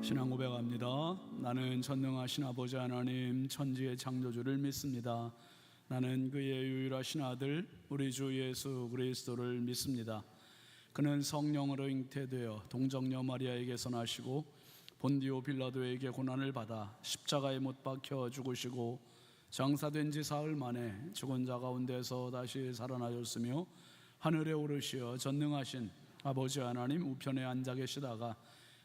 신앙 고백합니다. 나는 전능하신 아버지 하나님 천지의 창조주를 믿습니다. 나는 그의 유일하신 아들 우리 주 예수 그리스도를 믿습니다. 그는 성령으로 잉태되어 동정녀 마리아에게서 나시고 본디오 빌라도에게 고난을 받아 십자가에 못 박혀 죽으시고 장사된 지 사흘 만에 죽은 자 가운데서 다시 살아나셨으며 하늘에 오르시어 전능하신 아버지 하나님 우편에 앉아 계시다가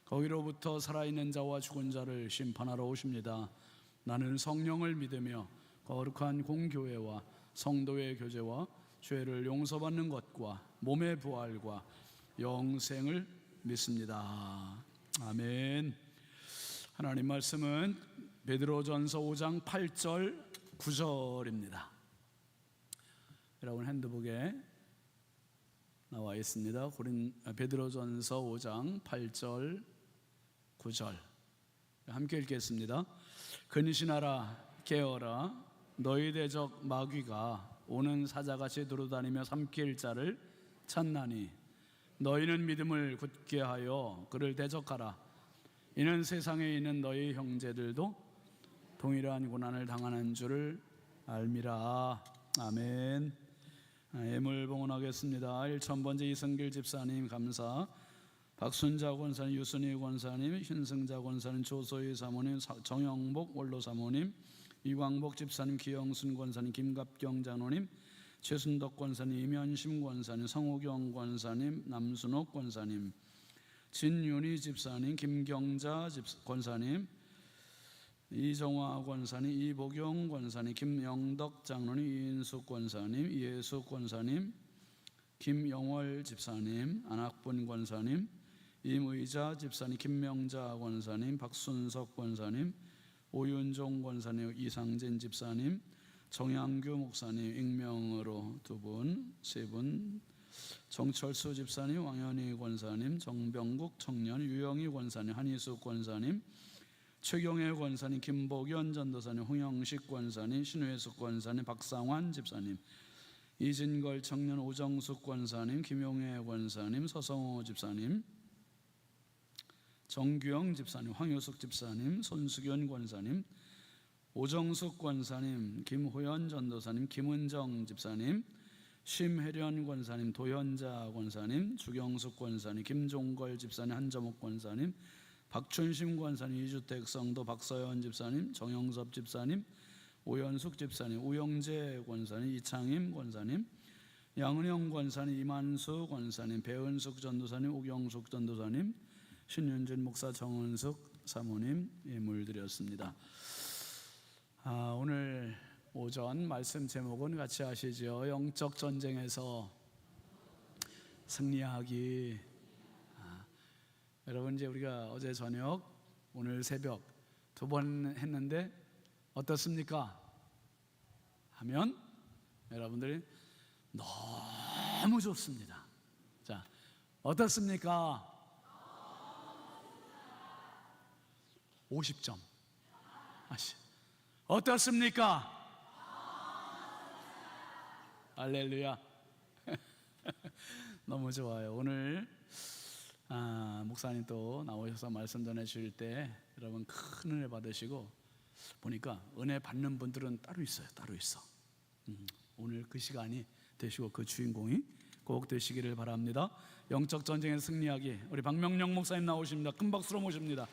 거기로부터 살아있는 자와 죽은 자를 심판하러 오십니다. 나는 성령을 믿으며 거룩한 공교회와 성도의 교제와 죄를 용서받는 것과 몸의 부활과 영생을 믿습니다. 아멘. 하나님 말씀은 베드로전서 5장 8절 9절입니다. 여러분 핸드북에 나와 있습니다. 베드로전서 5장 8절 9절 함께 읽겠습니다. 근신하라 깨어라 너희 대적 마귀가 오는 사자같이 두루다니며 삼킬 자를 찾나니 너희는 믿음을 굳게 하여 그를 대적하라. 이는 세상에 있는 너희 형제들도 동일한 고난을 당하는 줄을 알미라. 아멘. 예물 봉헌하겠습니다. 1000번째 이성길 집사님 감사, 박순자 권사님, 유순희 권사님, 신승자 권사님, 조소희 사모님, 정영복 원로 사모님, 이광복 집사님, 기영순 권사님, 김갑경 장로님, 최순덕 권사님, 임현심 권사님, 성우경 권사님, 남순옥 권사님, 진윤희 집사님, 김경자 권사님, 이정화 권사님, 이복용 권사님, 김영덕 장로님, 이인숙 권사님, 이예숙 권사님, 김영월 집사님, 안학분 권사님, 임의자 집사님, 김명자 권사님, 박순석 권사님, 오윤종 권사님, 이상진 집사님, 정양규 목사님, 익명으로 2분, 3분, 정철수 집사님, 왕현희 권사님, 정병국 청년, 유영희 권사님, 한희숙 권사님, 최경혜 권사님, 김복연 전도사님, 홍영식 권사님, 신회숙 권사님, 박상환 집사님, 이진걸 청년, 오정숙 권사님, 김용혜 권사님, 서성호 집사님, 정규영 집사님, 황효숙 집사님, 손수견 권사님, 오정숙 권사님, 김호연 전도사님, 김은정 집사님, 심혜련 권사님, 도현자 권사님, 주경숙 권사님, 김종걸 집사님, 한정옥 권사님, 박춘심 권사님, 이주택 성도 박서연 집사님, 정영섭 집사님, 오연숙 집사님, 우영재 권사님, 이창임 권사님, 양은영 권사님, 이만수 권사님, 배은숙 전도사님, 오경숙 전도사님, 신윤준 목사, 정은숙 사모님 예물 드렸습니다. 오늘 오전 말씀 제목은 같이 아시죠? 영적 전쟁에서 승리하기. 여러분 이제 우리가 어제 저녁 오늘 새벽 2번 했는데 어떻습니까? 하면 여러분들이 너무 좋습니다. 자, 어떻습니까? 50점. 어떻습니까? 할렐루야. 너무 좋아요. 오늘 목사님 또 나오셔서 말씀 전해주실 때 여러분 큰 은혜 받으시고 보니까 은혜 받는 분들은 따로 있어요. 따로 있어. 오늘 그 시간이 되시고 그 주인공이 꼭 되시기를 바랍니다. 영적 전쟁에 승리하기 우리 박명령 목사님 나오십니다. 큰 박수로 모십니다.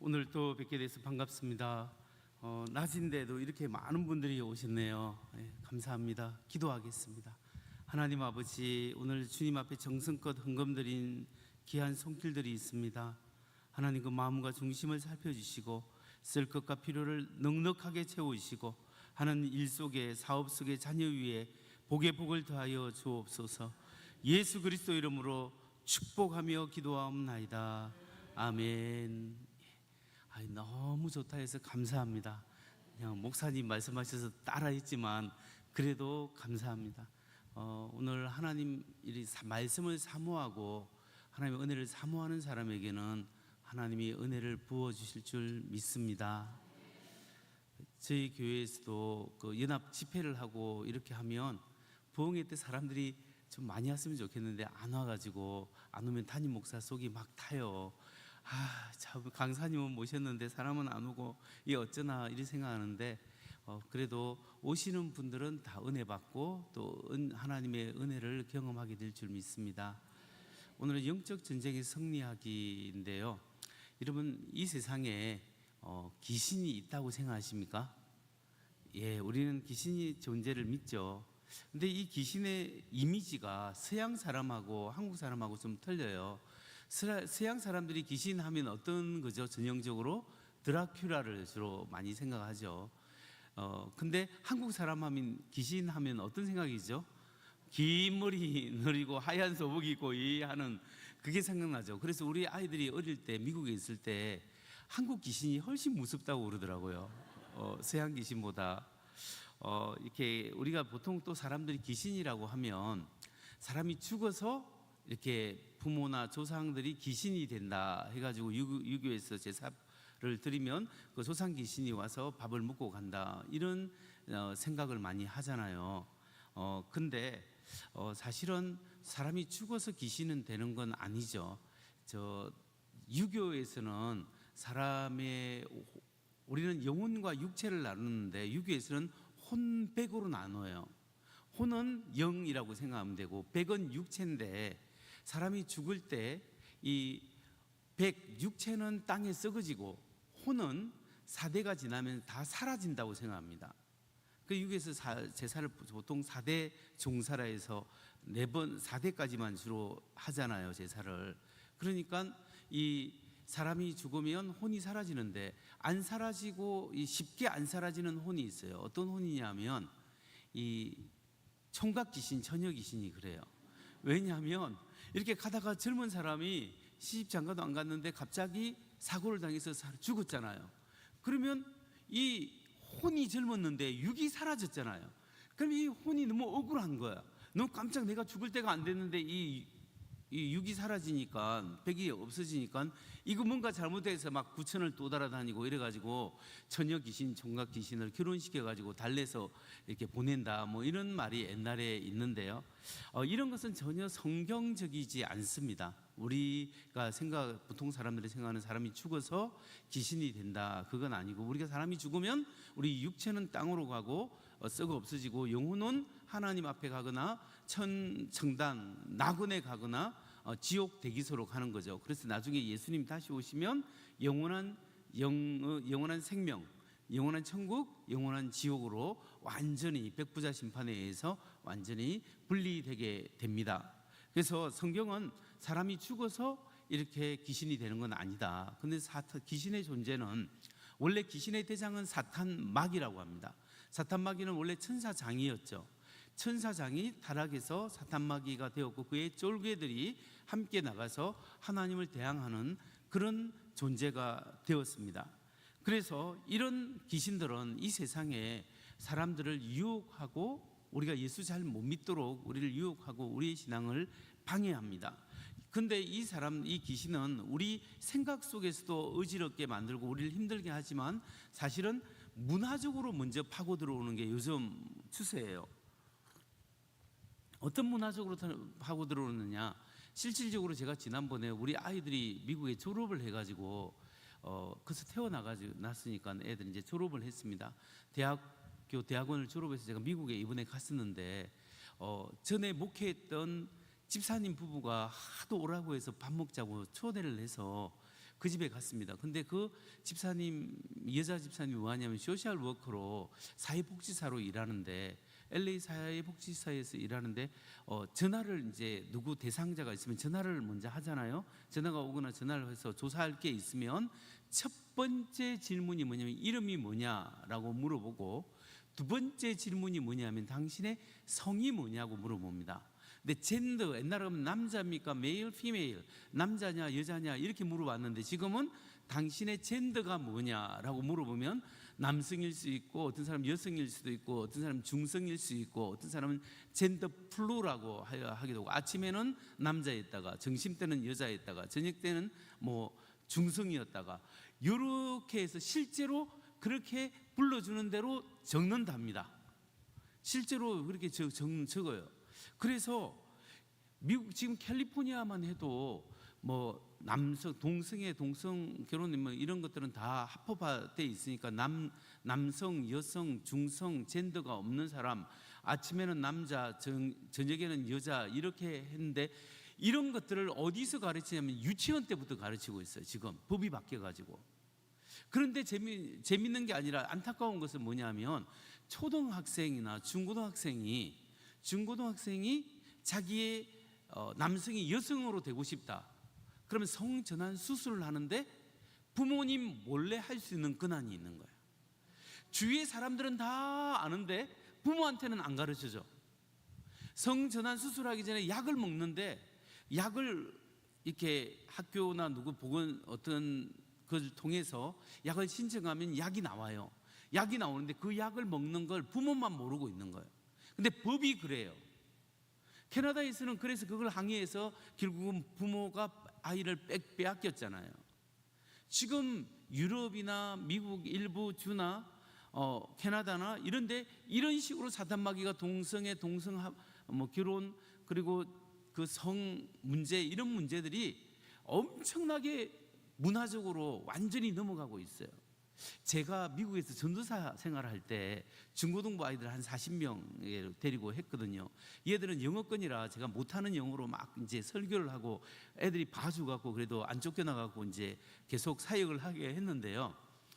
오늘 또 뵙게 돼서 반갑습니다. 낮인데도 이렇게 많은 분들이 오셨네요. 감사합니다. 기도하겠습니다. 하나님 아버지, 오늘 주님 앞에 정성껏 헌금드린 귀한 손길들이 있습니다. 하나님 그 마음과 중심을 살펴주시고 쓸 것과 필요를 넉넉하게 채우시고 하는 일 속에 사업 속에 자녀 위에 복의 복을 더하여 주옵소서. 예수 그리스도 이름으로 축복하며 기도하옵나이다. 아멘. 너무 좋다 해서 감사합니다. 그냥 목사님 말씀하셔서 따라했지만 그래도 감사합니다. 오늘 하나님 말씀을 사모하고 하나님의 은혜를 사모하는 사람에게는 하나님이 은혜를 부어주실 줄 믿습니다. 저희 교회에서도 그 연합 집회를 하고 이렇게 하면 부흥회 때 사람들이 좀 많이 왔으면 좋겠는데 안 와가지고 안 오면 담임 목사 속이 막 타요. 참 강사님은 모셨는데 사람은 안 오고 이게 어쩌나 이렇게 생각하는데 그래도 오시는 분들은 다 은혜 받고 또 하나님의 은혜를 경험하게 될 줄 믿습니다. 오늘은 영적 전쟁의 승리하기인데요. 여러분 이 세상에 귀신이 있다고 생각하십니까? 예, 우리는 귀신이 존재를 믿죠. 근데 이 귀신의 이미지가 서양 사람하고 한국 사람하고 좀 틀려요. 서양 사람들이 귀신 하면 어떤 거죠? 전형적으로 드라큘라를 주로 많이 생각하죠. 근데 한국 사람 하면 귀신 하면 어떤 생각이죠? 긴 머리 느리고 하얀 소복 입고 이 하는 그게 생각나죠. 그래서 우리 아이들이 어릴 때 미국에 있을 때 한국 귀신이 훨씬 무섭다고 그러더라고요. 서양 귀신보다. 이렇게 우리가 보통 또 사람들이 귀신이라고 하면 사람이 죽어서 이렇게 부모나 조상들이 귀신이 된다 해가지고 유교에서 제사를 드리면 그 조상 귀신이 와서 밥을 먹고 간다 이런 생각을 많이 하잖아요. 근데 사실은 사람이 죽어서 귀신은 되는 건 아니죠. 유교에서는 우리는 영혼과 육체를 나누는데 유교에서는 혼백으로 나눠요. 혼은 영이라고 생각하면 되고 백은 육체인데 사람이 죽을 때 이 육체는 땅에 썩어지고 혼은 4대가 지나면 다 사라진다고 생각합니다. 그 유교에서 제사를 보통 4대 종사라 해서 4대까지만 주로 하잖아요, 제사를. 그러니까 이 사람이 죽으면 혼이 사라지는데 안 사라지고 쉽게 안 사라지는 혼이 있어요. 어떤 혼이냐면 이 총각 귀신, 처녀 귀신이 그래요. 왜냐하면 이렇게 가다가 젊은 사람이 시집 장가도 안 갔는데 갑자기 사고를 당해서 죽었잖아요. 그러면 이 혼이 젊었는데 육이 사라졌잖아요. 그럼 이 혼이 너무 억울한 거야. 너무 깜짝 내가 죽을 때가 안 됐는데 이 육이 사라지니까 백이 없어지니까 이거 뭔가 잘못돼서 막 구천을 또 달아다니고 이래가지고 처녀 귀신, 총각 귀신을 결혼시켜가지고 달래서 이렇게 보낸다 뭐 이런 말이 옛날에 있는데요. 이런 것은 전혀 성경적이지 않습니다. 우리가 보통 사람들이 생각하는 사람이 죽어서 귀신이 된다 그건 아니고 우리가 사람이 죽으면 우리 육체는 땅으로 가고 썩어 없어지고 영혼은 하나님 앞에 가거나 청단 낙원에 가거나 지옥 대기소로 가는 거죠. 그래서 나중에 예수님 다시 오시면 영원한 생명, 영원한 천국, 영원한 지옥으로 완전히 백부자 심판에 의해서 완전히 분리되게 됩니다. 그래서 성경은 사람이 죽어서 이렇게 귀신이 되는 건 아니다. 근데 귀신의 존재는 원래 귀신의 대장은 사탄 마귀라고 합니다. 사탄 마귀는 원래 천사장이었죠. 천사장이 타락해서 사탄 마귀가 되었고 그의 쫄개들이 함께 나가서 하나님을 대항하는 그런 존재가 되었습니다. 그래서 이런 귀신들은 이 세상에 사람들을 유혹하고 우리가 예수 잘 못 믿도록 우리를 유혹하고 우리의 신앙을 방해합니다. 근데 이 귀신은 우리 생각 속에서도 어지럽게 만들고 우리를 힘들게 하지만 사실은 문화적으로 먼저 파고 들어오는 게 요즘 추세예요. 어떤 문화적으로 파고 들어오느냐? 실질적으로 제가 지난번에 우리 아이들이 미국에 졸업을 해가지고 그래서 태어났으니까 애들이 이제 졸업을 했습니다. 대학원을 졸업해서 제가 미국에 이번에 갔었는데 전에 목회했던 집사님 부부가 하도 오라고 해서 밥 먹자고 초대를 해서 그 집에 갔습니다. 근데 그 여자 집사님이 뭐하냐면 소셜 워커로 사회복지사로 일하는데 LA 사회복지사에서 일하는데 전화를 이제 누구 대상자가 있으면 전화를 먼저 하잖아요. 전화가 오거나 전화를 해서 조사할 게 있으면 첫 번째 질문이 뭐냐면 이름이 뭐냐라고 물어보고 두 번째 질문이 뭐냐면 당신의 성이 뭐냐고 물어봅니다. 근데 젠더 옛날에 하면 남자입니까? 메일, 피메일, 남자냐 여자냐 이렇게 물어봤는데 지금은 당신의 젠더가 뭐냐라고 물어보면 남성일 수 있고 어떤 사람은 여성일 수도 있고 어떤 사람은 중성일 수 있고 어떤 사람은 젠더 플루라고 하기도 하고 아침에는 남자였다가 점심 때는 여자였다가 저녁 때는 뭐 중성이었다가 이렇게 해서 실제로 그렇게 불러주는 대로 적는답니다. 실제로 그렇게 적어요. 그래서 미국 지금 캘리포니아만 해도 뭐 남성 동성애 동성 결혼 뭐 이런 것들은 다 합법화돼 있으니까 남성 여성 중성 젠더가 없는 사람, 아침에는 남자 저녁에는 여자 이렇게 했는데, 이런 것들을 어디서 가르치냐면 유치원 때부터 가르치고 있어요. 지금 법이 바뀌어 가지고. 그런데 재밌는 게 아니라 안타까운 것은 뭐냐면, 초등학생이나 중고등학생이 자기의 남성이 여성으로 되고 싶다. 그러면 성전환 수술을 하는데 부모님 몰래 할 수 있는 권한이 있는 거예요. 주위의 사람들은 다 아는데 부모한테는 안 가르쳐줘. 성전환 수술하기 전에 약을 먹는데, 약을 이렇게 학교나 누구 보건 어떤 그걸 통해서 약을 신청하면 약이 나와요. 약이 나오는데 그 약을 먹는 걸 부모만 모르고 있는 거예요. 근데 법이 그래요. 캐나다에서는 그래서 그걸 항의해서 결국은 부모가 아이를 빼앗겼잖아요. 지금 유럽이나 미국 일부 주나 캐나다나 이런데 이런 식으로 사탄마귀가 동성애, 결혼 그리고 그 성 문제 이런 문제들이 엄청나게 문화적으로 완전히 넘어가고 있어요. 제가 미국에서 전도사 생활할 때 중고등부 아이들 한 40명 데리고 했거든요. 얘들은 영어권이라 제가 못하는 영어로 막 이제 설교를 하고 애들이 봐주갖고 그래도 안 쫓겨나갖고 이제 계속 사역을 하게 했는데요.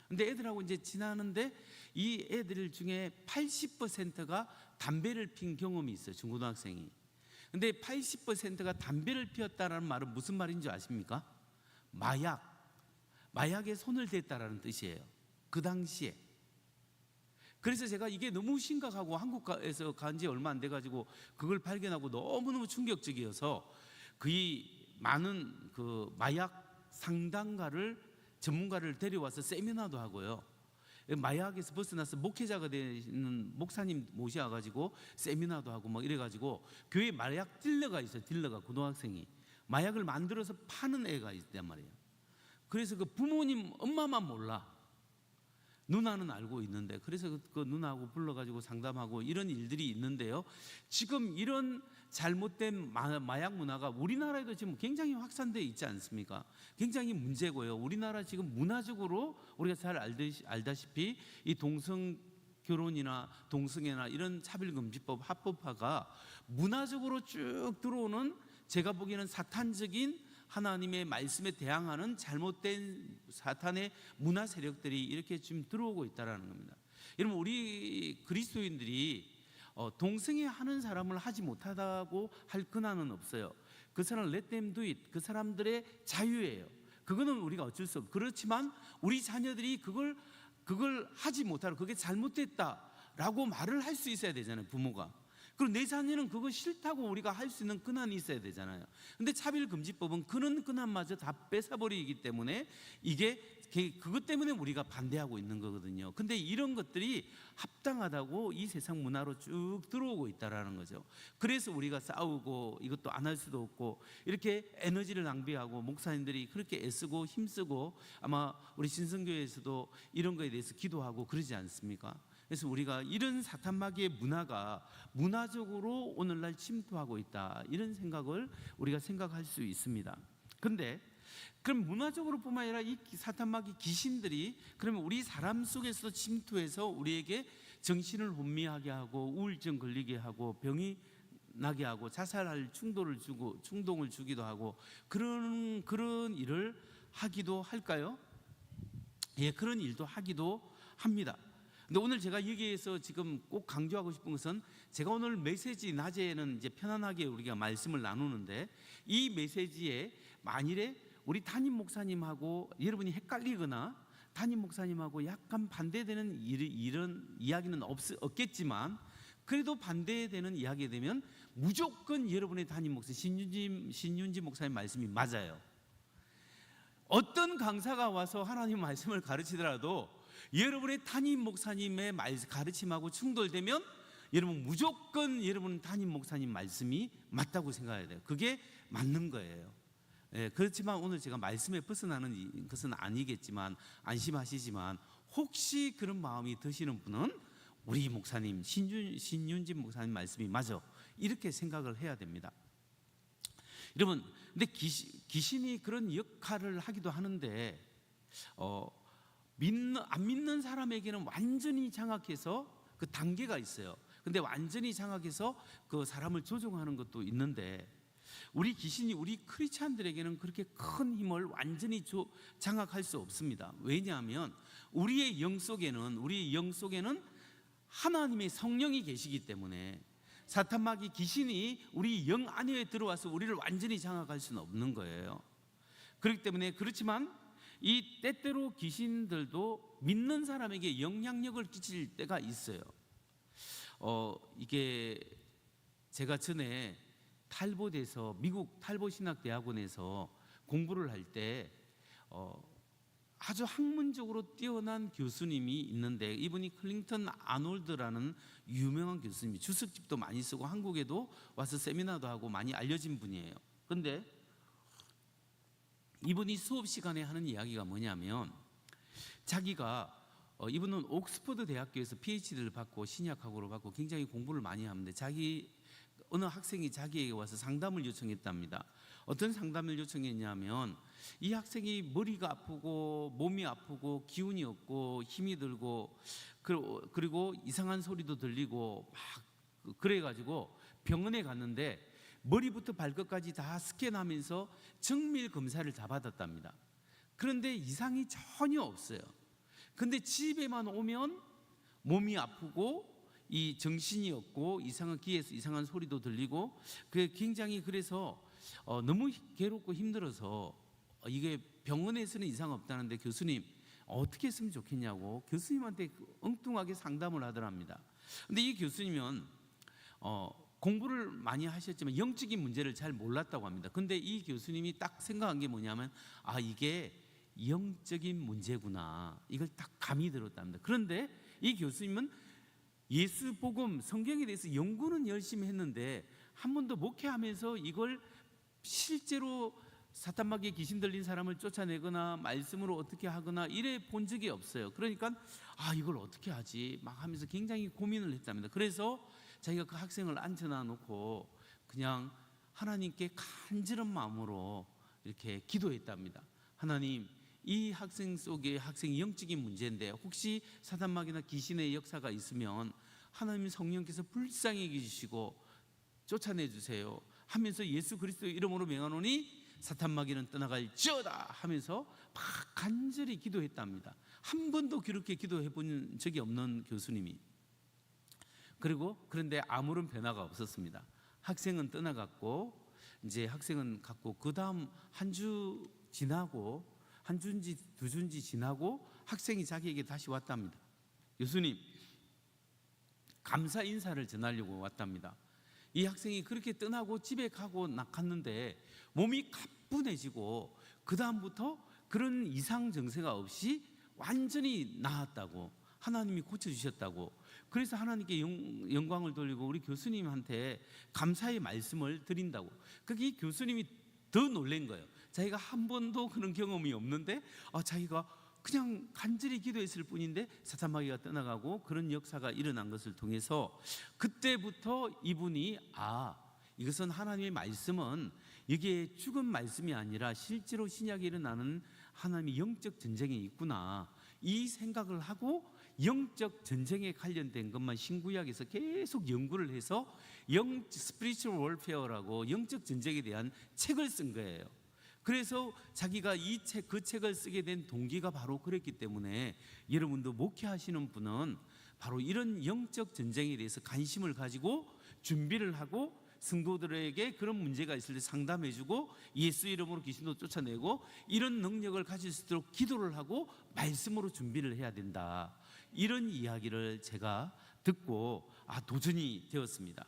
근데 애들하고 이제 지나는데 이 애들 중에 80%가 담배를 핀 경험이 있어요. 중고등학생이. 근데 80%가 담배를 피웠다라는 말은 무슨 말인지 아십니까? 마약에 손을 댔다라는 뜻이에요. 그 당시에. 그래서 제가 이게 너무 심각하고 한국에서 간 지 얼마 안 돼가지고 그걸 발견하고 너무너무 충격적이어서 거의 많은 그 마약 상담가를 전문가를 데려와서 세미나도 하고요. 마약에서 벗어나서 목회자가 되는 목사님 모셔가지고 세미나도 하고 막 이래가지고 교회 마약 딜러가 있어요. 딜러가 고등학생이 마약을 만들어서 파는 애가 있단 말이에요. 그래서 그 부모님 엄마만 몰라. 누나는 알고 있는데, 그래서 그 누나하고 불러가지고 상담하고 이런 일들이 있는데요. 지금 이런 잘못된 마약 문화가 우리나라에도 지금 굉장히 확산되어 있지 않습니까? 굉장히 문제고요. 우리나라 지금 문화적으로 우리가 잘 알다시피 이 동성 결혼이나 동성애나 이런 차별금지법 합법화가 문화적으로 쭉 들어오는, 제가 보기에는 사탄적인 하나님의 말씀에 대항하는 잘못된 사탄의 문화 세력들이 이렇게 지금 들어오고 있다는 겁니다. 여러분, 우리 그리스도인들이 동성애 하는 사람을 하지 못하다고 할 권한은 없어요. 그 사람 let them do it. 그 사람들의 자유예요. 그거는 우리가 어쩔 수 없고, 그렇지만 우리 자녀들이 그걸 하지 못하고 그게 잘못됐다라고 말을 할 수 있어야 되잖아요, 부모가. 그리고 내 자녀는 그거 싫다고 우리가 할 수 있는 권한이 있어야 되잖아요. 근데 차별금지법은 그런 권한마저 다 뺏어버리기 때문에 이게 그것 때문에 우리가 반대하고 있는 거거든요. 근데 이런 것들이 합당하다고 이 세상 문화로 쭉 들어오고 있다라는 거죠. 그래서 우리가 싸우고 이것도 안 할 수도 없고 이렇게 에너지를 낭비하고, 목사님들이 그렇게 애쓰고 힘쓰고 아마 우리 신성교회에서도 이런 거에 대해서 기도하고 그러지 않습니까? 그래서 우리가 이런 사탄마귀의 문화가 문화적으로 오늘날 침투하고 있다, 이런 생각을 우리가 생각할 수 있습니다. 그런데 그럼 문화적으로 뿐만 아니라 이 사탄마귀 귀신들이 그러면 우리 사람 속에서 침투해서 우리에게 정신을 혼미하게 하고 우울증 걸리게 하고 병이 나게 하고 자살할 충동을 주기도 하고 그런 일을 하기도 할까요? 예, 그런 일도 하기도 합니다. 근데 오늘 제가 여기에서 지금 꼭 강조하고 싶은 것은, 제가 오늘 메시지 낮에는 이제 편안하게 우리가 말씀을 나누는데, 이 메시지에 만일에 우리 담임 목사님하고 여러분이 헷갈리거나 담임 목사님하고 약간 반대되는 이런 이야기는 없겠지만, 그래도 반대되는 이야기가 되면 무조건 여러분의 담임 목사 신윤지 목사님 말씀이 맞아요. 어떤 강사가 와서 하나님 말씀을 가르치더라도 여러분의 담임 목사님의 가르침하고 충돌되면 여러분 무조건 여러분 담임 목사님 말씀이 맞다고 생각해야 돼요. 그게 맞는 거예요. 예, 그렇지만 오늘 제가 말씀에 벗어나는 것은 아니겠지만 안심하시지만, 혹시 그런 마음이 드시는 분은 우리 목사님 신윤진 목사님 말씀이 맞아, 이렇게 생각을 해야 됩니다. 여러분, 근데 귀신이 그런 역할을 하기도 하는데 안 믿는 사람에게는 완전히 장악해서 그 단계가 있어요. 근데 완전히 장악해서 그 사람을 조종하는 것도 있는데, 우리 귀신이 우리 크리스찬들에게는 그렇게 큰 힘을 완전히 장악할 수 없습니다. 왜냐하면 우리의 영 속에는 하나님의 성령이 계시기 때문에 사탄 마귀 귀신이 우리 영 안에 들어와서 우리를 완전히 장악할 수는 없는 거예요. 그렇기 때문에, 그렇지만 이 때때로 귀신들도 믿는 사람에게 영향력을 끼칠 때가 있어요. 이게 제가 전에 탈봇에서, 미국 탈봇신학대학원에서 공부를 할 때 아주 학문적으로 뛰어난 교수님이 있는데, 이분이 클링턴 아놀드라는 유명한 교수님이, 주석집도 많이 쓰고 한국에도 와서 세미나도 하고 많이 알려진 분이에요. 그런데 이분이 수업 시간에 하는 이야기가 뭐냐면, 자기가 이분은 옥스퍼드 대학교에서 PhD를 받고 신약학으로 받고 굉장히 공부를 많이 하는데, 어느 학생이 자기에게 와서 상담을 요청했답니다. 어떤 상담을 요청했냐면, 이 학생이 머리가 아프고 몸이 아프고 기운이 없고 힘이 들고 그리고 이상한 소리도 들리고 막 그래가지고 병원에 갔는데 머리부터 발끝까지 다 스캔하면서 정밀 검사를 다 받았답니다. 그런데 이상이 전혀 없어요. 근데 집에만 오면 몸이 아프고 이 정신이 없고 이상한 귀에서 이상한 소리도 들리고, 그게 굉장히, 그래서 너무 괴롭고 힘들어서 이게 병원에서는 이상 없다는데 교수님 어떻게 했으면 좋겠냐고 교수님한테 엉뚱하게 상담을 하더랍니다. 근데 이 교수님은 공부를 많이 하셨지만 영적인 문제를 잘 몰랐다고 합니다. 근데 이 교수님이 딱 생각한 게 뭐냐면, 이게 영적인 문제구나, 이걸 딱 감이 들었답니다. 그런데 이 교수님은 예수 복음 성경에 대해서 연구는 열심히 했는데 한 번도 목회하면서 이걸 실제로 사탄 마귀에 귀신 들린 사람을 쫓아내거나 말씀으로 어떻게 하거나 이래 본 적이 없어요. 그러니까 이걸 어떻게 하지 막 하면서 굉장히 고민을 했답니다. 그래서 자기가 그 학생을 앉혀놔 놓고 그냥 하나님께 간절한 마음으로 이렇게 기도했답니다. 하나님, 이 학생 속에 학생이 영적인 문제인데 혹시 사탄 마귀나 귀신의 역사가 있으면 하나님 성령께서 불쌍히 여기시고 쫓아내 주세요 하면서 예수 그리스도의 이름으로 명하노니 사탄 마귀는 떠나갈지어다 하면서 막 간절히 기도했답니다. 한 번도 그렇게 기도해 본 적이 없는 교수님이. 그런데 아무런 변화가 없었습니다. 학생은 떠나갔고, 이제 학생은 갔고, 그 다음 한 주 지나고, 한 주인지 두 주인지 지나고 학생이 자기에게 다시 왔답니다. 교수님, 감사 인사를 전하려고 왔답니다. 이 학생이 그렇게 떠나고 집에 가고 갔는데 몸이 가뿐해지고 그 다음부터 그런 이상 증세가 없이 완전히 나았다고, 하나님이 고쳐주셨다고. 그래서 하나님께 영광을 돌리고 우리 교수님한테 감사의 말씀을 드린다고. 그게 이 교수님이 더 놀란 거예요. 자기가 한 번도 그런 경험이 없는데 자기가 그냥 간절히 기도했을 뿐인데 사탄 마귀가 떠나가고 그런 역사가 일어난 것을 통해서, 그때부터 이분이 이것은 하나님의 말씀은 이게 죽은 말씀이 아니라 실제로 신약에 일어나는 하나님의 영적 전쟁이 있구나, 이 생각을 하고 영적 전쟁에 관련된 것만 신구약에서 계속 연구를 해서 스피리추얼 월페어라고 영적 전쟁에 대한 책을 쓴 거예요. 그래서 자기가 그 책을 쓰게 된 동기가 바로 그랬기 때문에, 여러분도 목회하시는 분은 바로 이런 영적 전쟁에 대해서 관심을 가지고 준비를 하고 성도들에게 그런 문제가 있을 때 상담해주고 예수 이름으로 귀신도 쫓아내고 이런 능력을 가질 수 있도록 기도를 하고 말씀으로 준비를 해야 된다, 이런 이야기를 제가 듣고 도전이 되었습니다.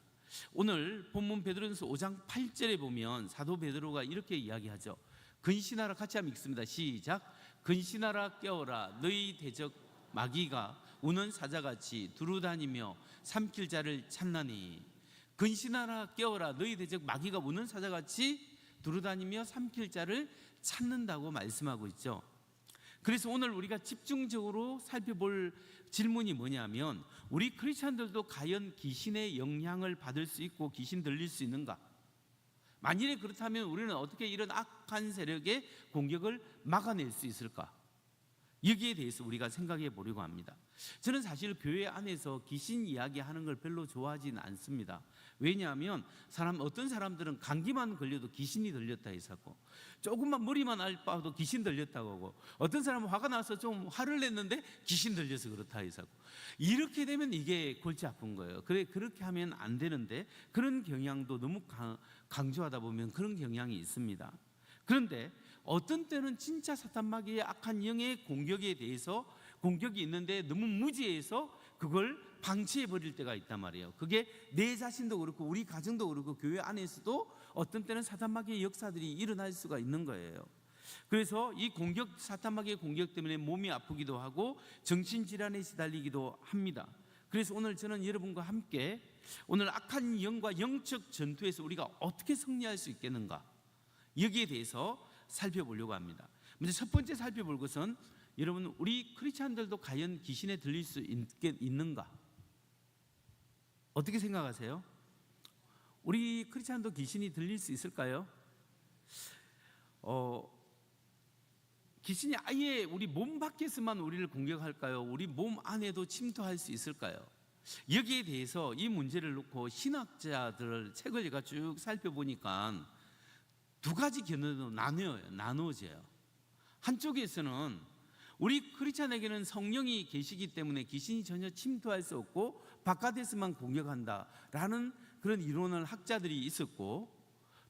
오늘 본문 베드로전서 5장 8절에 보면 사도 베드로가 이렇게 이야기하죠. 근신하라, 같이 한번 읽습니다. 시작. 근신하라, 깨어라, 너희 대적 마귀가 우는 사자같이 두루다니며 삼킬 자를 찾나니. 근신하라, 깨어라, 너희 대적 마귀가 우는 사자같이 두루다니며 삼킬 자를 찾는다고 말씀하고 있죠. 그래서 오늘 우리가 집중적으로 살펴볼 질문이 뭐냐면, 우리 크리스찬들도 과연 귀신의 영향을 받을 수 있고 귀신 들릴 수 있는가? 만일에 그렇다면 우리는 어떻게 이런 악한 세력의 공격을 막아낼 수 있을까? 여기에 대해서 우리가 생각해 보려고 합니다. 저는 사실 교회 안에서 귀신 이야기하는 걸 별로 좋아하지는 않습니다. 왜냐하면 어떤 사람들은 감기만 걸려도 귀신이 들렸다 해서고, 조금만 머리만 알빠도 귀신 들렸다고 하고, 어떤 사람은 화가 나서 좀 화를 냈는데 귀신 들려서 그렇다 해서고, 이렇게 되면 이게 골치 아픈 거예요. 그렇게 하면 안 되는데, 그런 경향도 너무 강조하다 보면 그런 경향이 있습니다. 그런데 어떤 때는 진짜 사탄 마귀의 악한 영의 공격에 대해서 공격이 있는데 너무 무지해서 그걸 방치해 버릴 때가 있단 말이에요. 그게 내 자신도 그렇고 우리 가정도 그렇고 교회 안에서도 어떤 때는 사탄 마귀의 역사들이 일어날 수가 있는 거예요. 그래서 이 사탄 마귀의 공격 때문에 몸이 아프기도 하고 정신질환에 시달리기도 합니다. 그래서 오늘 저는 여러분과 함께 오늘 악한 영과 영적 전투에서 우리가 어떻게 승리할 수 있겠는가, 여기에 대해서 살펴보려고 합니다. 먼저 첫 번째 살펴볼 것은, 여러분, 우리 크리스찬들도 과연 귀신에 들릴 수 있는가? 어떻게 생각하세요? 우리 크리스찬도 귀신이 들릴 수 있을까요? 귀신이 아예 우리 몸 밖에서만 우리를 공격할까요? 우리 몸 안에도 침투할 수 있을까요? 여기에 대해서 이 문제를 놓고 신학자들 책을 제가 쭉 살펴보니까 두 가지 견해로 나누어져요. 한쪽에서는 우리 크리스찬에게는 성령이 계시기 때문에 귀신이 전혀 침투할 수 없고 바깥에서만 공격한다라는 그런 이론을 학자들이 있었고,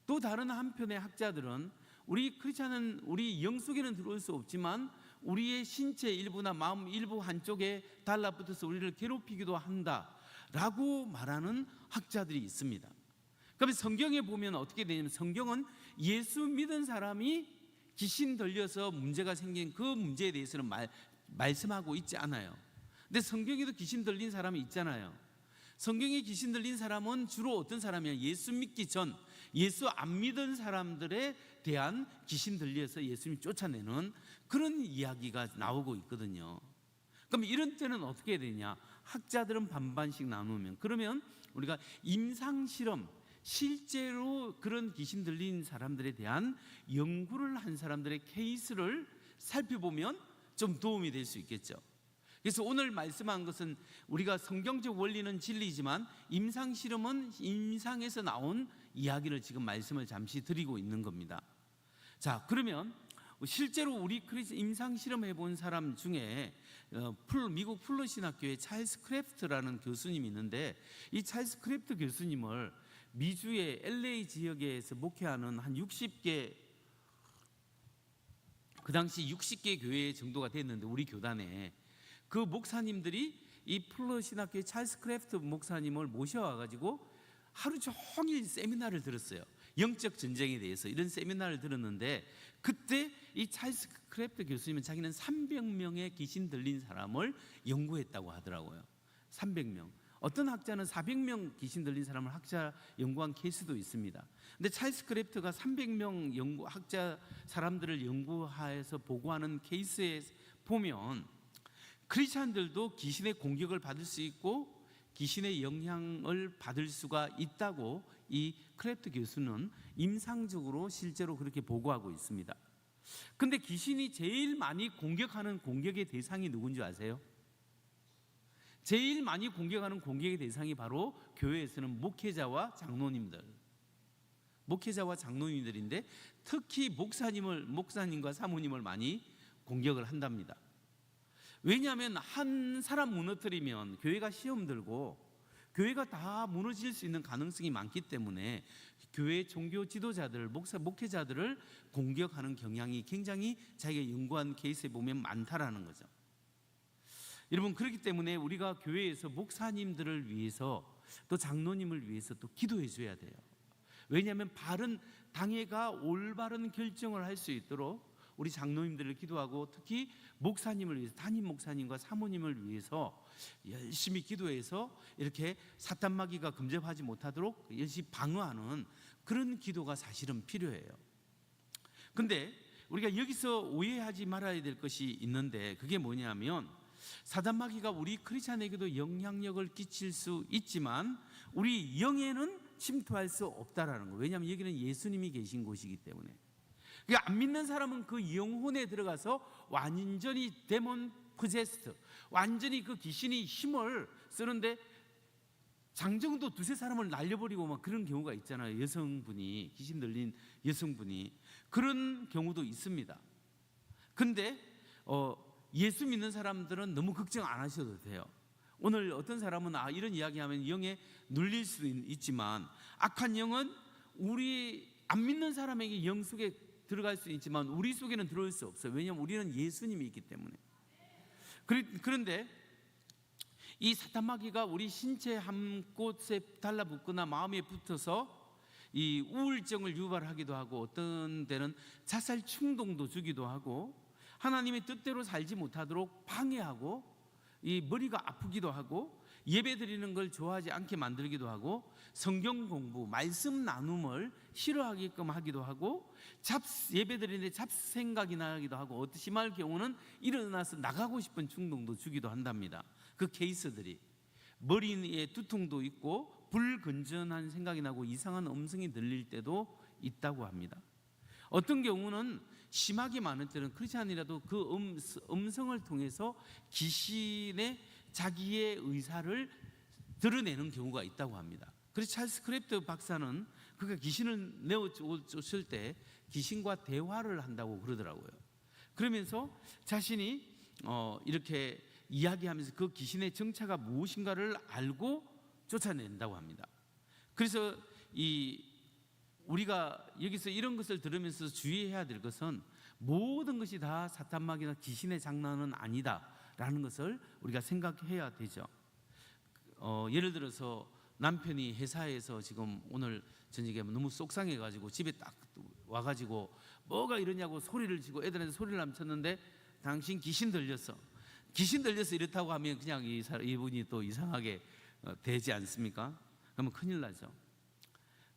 또 다른 한편의 학자들은 우리 크리스찬은 우리 영 속에는 들어올 수 없지만 우리의 신체 일부나 마음 일부 한쪽에 달라붙어서 우리를 괴롭히기도 한다라고 말하는 학자들이 있습니다. 그러면 성경에 보면 어떻게 되냐면, 성경은 예수 믿은 사람이 귀신 들려서 문제가 생긴 그 문제에 대해서는 말씀하고 있지 않아요. 근데 성경에도 귀신 들린 사람이 있잖아요. 성경에 귀신 들린 사람은 주로 어떤 사람이야? 예수 믿기 전, 예수 안 믿은 사람들에 대한 귀신 들려서 예수님 쫓아내는 그런 이야기가 나오고 있거든요. 그럼 이런 때는 어떻게 해야 되냐? 학자들은 반반씩 나누면, 그러면 우리가 임상실험, 실제로 그런 귀신 들린 사람들에 대한 연구를 한 사람들의 케이스를 살펴보면 좀 도움이 될 수 있겠죠. 그래서 오늘 말씀한 것은 우리가 성경적 원리는 진리지만 임상실험은 임상에서 나온 이야기를 지금 말씀을 잠시 드리고 있는 겁니다. 자, 그러면 실제로 우리 임상실험 해본 사람 중에 미국 플러신학교의 찰스 크래프트라는 교수님이 있는데, 이 찰스 크래프트 교수님을 미주의 LA 지역에서 목회하는 한 60개, 그 당시 60개 교회 정도가 됐는데 우리 교단에 그 목사님들이 이 플러신학교의 찰스 크래프트 목사님을 모셔와가지고 하루 종일 세미나를 들었어요. 영적 전쟁에 대해서 이런 세미나를 들었는데, 그때 이 찰스 크래프트 교수님은 자기는 300명의 귀신 들린 사람을 연구했다고 하더라고요. 300명. 어떤 학자는 400명 귀신 들린 사람을 연구한 케이스도 있습니다. 근데 찰스 크래프트가 300명 학자 사람들을 연구해서 보고하는 케이스에 보면 크리스찬들도 귀신의 공격을 받을 수 있고 귀신의 영향을 받을 수가 있다고 이 크래프트 교수는 임상적으로 실제로 그렇게 보고하고 있습니다. 근데 귀신이 제일 많이 공격하는 공격의 대상이 누군지 아세요? 제일 많이 공격하는 공격의 대상이 바로 교회에서는 목회자와 장로님들인데, 특히 목사님과 사모님을 많이 공격을 한답니다. 왜냐하면 한 사람 무너뜨리면 교회가 시험 들고 교회가 다 무너질 수 있는 가능성이 많기 때문에 교회 종교 지도자들, 목회자들을 공격하는 경향이 굉장히 자기가 연구한 케이스에 보면 많다라는 거죠. 여러분, 그렇기 때문에 우리가 교회에서 목사님들을 위해서 또 장로님을 위해서 또 기도해 줘야 돼요. 왜냐하면 당회가 올바른 결정을 할 수 있도록 우리 장로님들을 기도하고, 특히 목사님을 위해서, 담임 목사님과 사모님을 위해서 열심히 기도해서 이렇게 사탄 마귀가 근접하지 못하도록 열심히 방어하는 그런 기도가 사실은 필요해요. 근데 우리가 여기서 오해하지 말아야 될 것이 있는데, 그게 뭐냐면 사단 마귀가 우리 크리스찬에게도 영향력을 끼칠 수 있지만 우리 영에는 침투할 수 없다라는 거. 왜냐하면 여기는 예수님이 계신 곳이기 때문에. 그러니까 안 믿는 사람은 그 영혼에 들어가서 완전히 데몬 포제스트, 완전히 그 귀신이 힘을 쓰는데 장정도 두세 사람을 날려버리고 막 그런 경우가 있잖아요. 여성분이, 귀신 들린 여성분이 그런 경우도 있습니다. 근데 예수 믿는 사람들은 너무 걱정 안 하셔도 돼요. 오늘 어떤 사람은 이런 이야기하면 영에 눌릴 수 있지만, 악한 영은 우리 안 믿는 사람에게 영 속에 들어갈 수 있지만 우리 속에는 들어올 수 없어요. 왜냐하면 우리는 예수님이 있기 때문에. 그런데 이 사탄 마귀가 우리 신체 한 곳에 달라붙거나 마음에 붙어서 이 우울증을 유발하기도 하고, 어떤 데는 자살 충동도 주기도 하고, 하나님의 뜻대로 살지 못하도록 방해하고, 이 머리가 아프기도 하고, 예배 드리는 걸 좋아하지 않게 만들기도 하고, 성경 공부, 말씀 나눔을 싫어하게끔 하기도 하고, 예배 드리는데 잡생각이 나기도 하고, 심할 경우는 일어나서 나가고 싶은 충동도 주기도 한답니다. 그 케이스들이 머리에 두통도 있고 불건전한 생각이 나고 이상한 음성이 들릴 때도 있다고 합니다. 어떤 경우는 심하게 많을 때는 크리스찬이라도 그 음성을 통해서 귀신의 자기의 의사를 드러내는 경우가 있다고 합니다. 그래서 찰스 크랩트 박사는 그가 귀신을 내어쫓을 때 귀신과 대화를 한다고 그러더라고요. 그러면서 자신이 이렇게 이야기하면서 그 귀신의 정체가 무엇인가를 알고 쫓아낸다고 합니다. 그래서 우리가 여기서 이런 것을 들으면서 주의해야 될 것은, 모든 것이 다 사탄 마귀나 귀신의 장난은 아니다라는 것을 우리가 생각해야 되죠. 예를 들어서 남편이 회사에서 지금 오늘 저녁에 너무 속상해가지고 집에 딱 와가지고 뭐가 이러냐고 소리를 지고 애들한테 소리를 남쳤는데, 당신 귀신 들렸어 이렇다고 하면 그냥 이분이 또 이상하게 되지 않습니까? 그러면 큰일 나죠.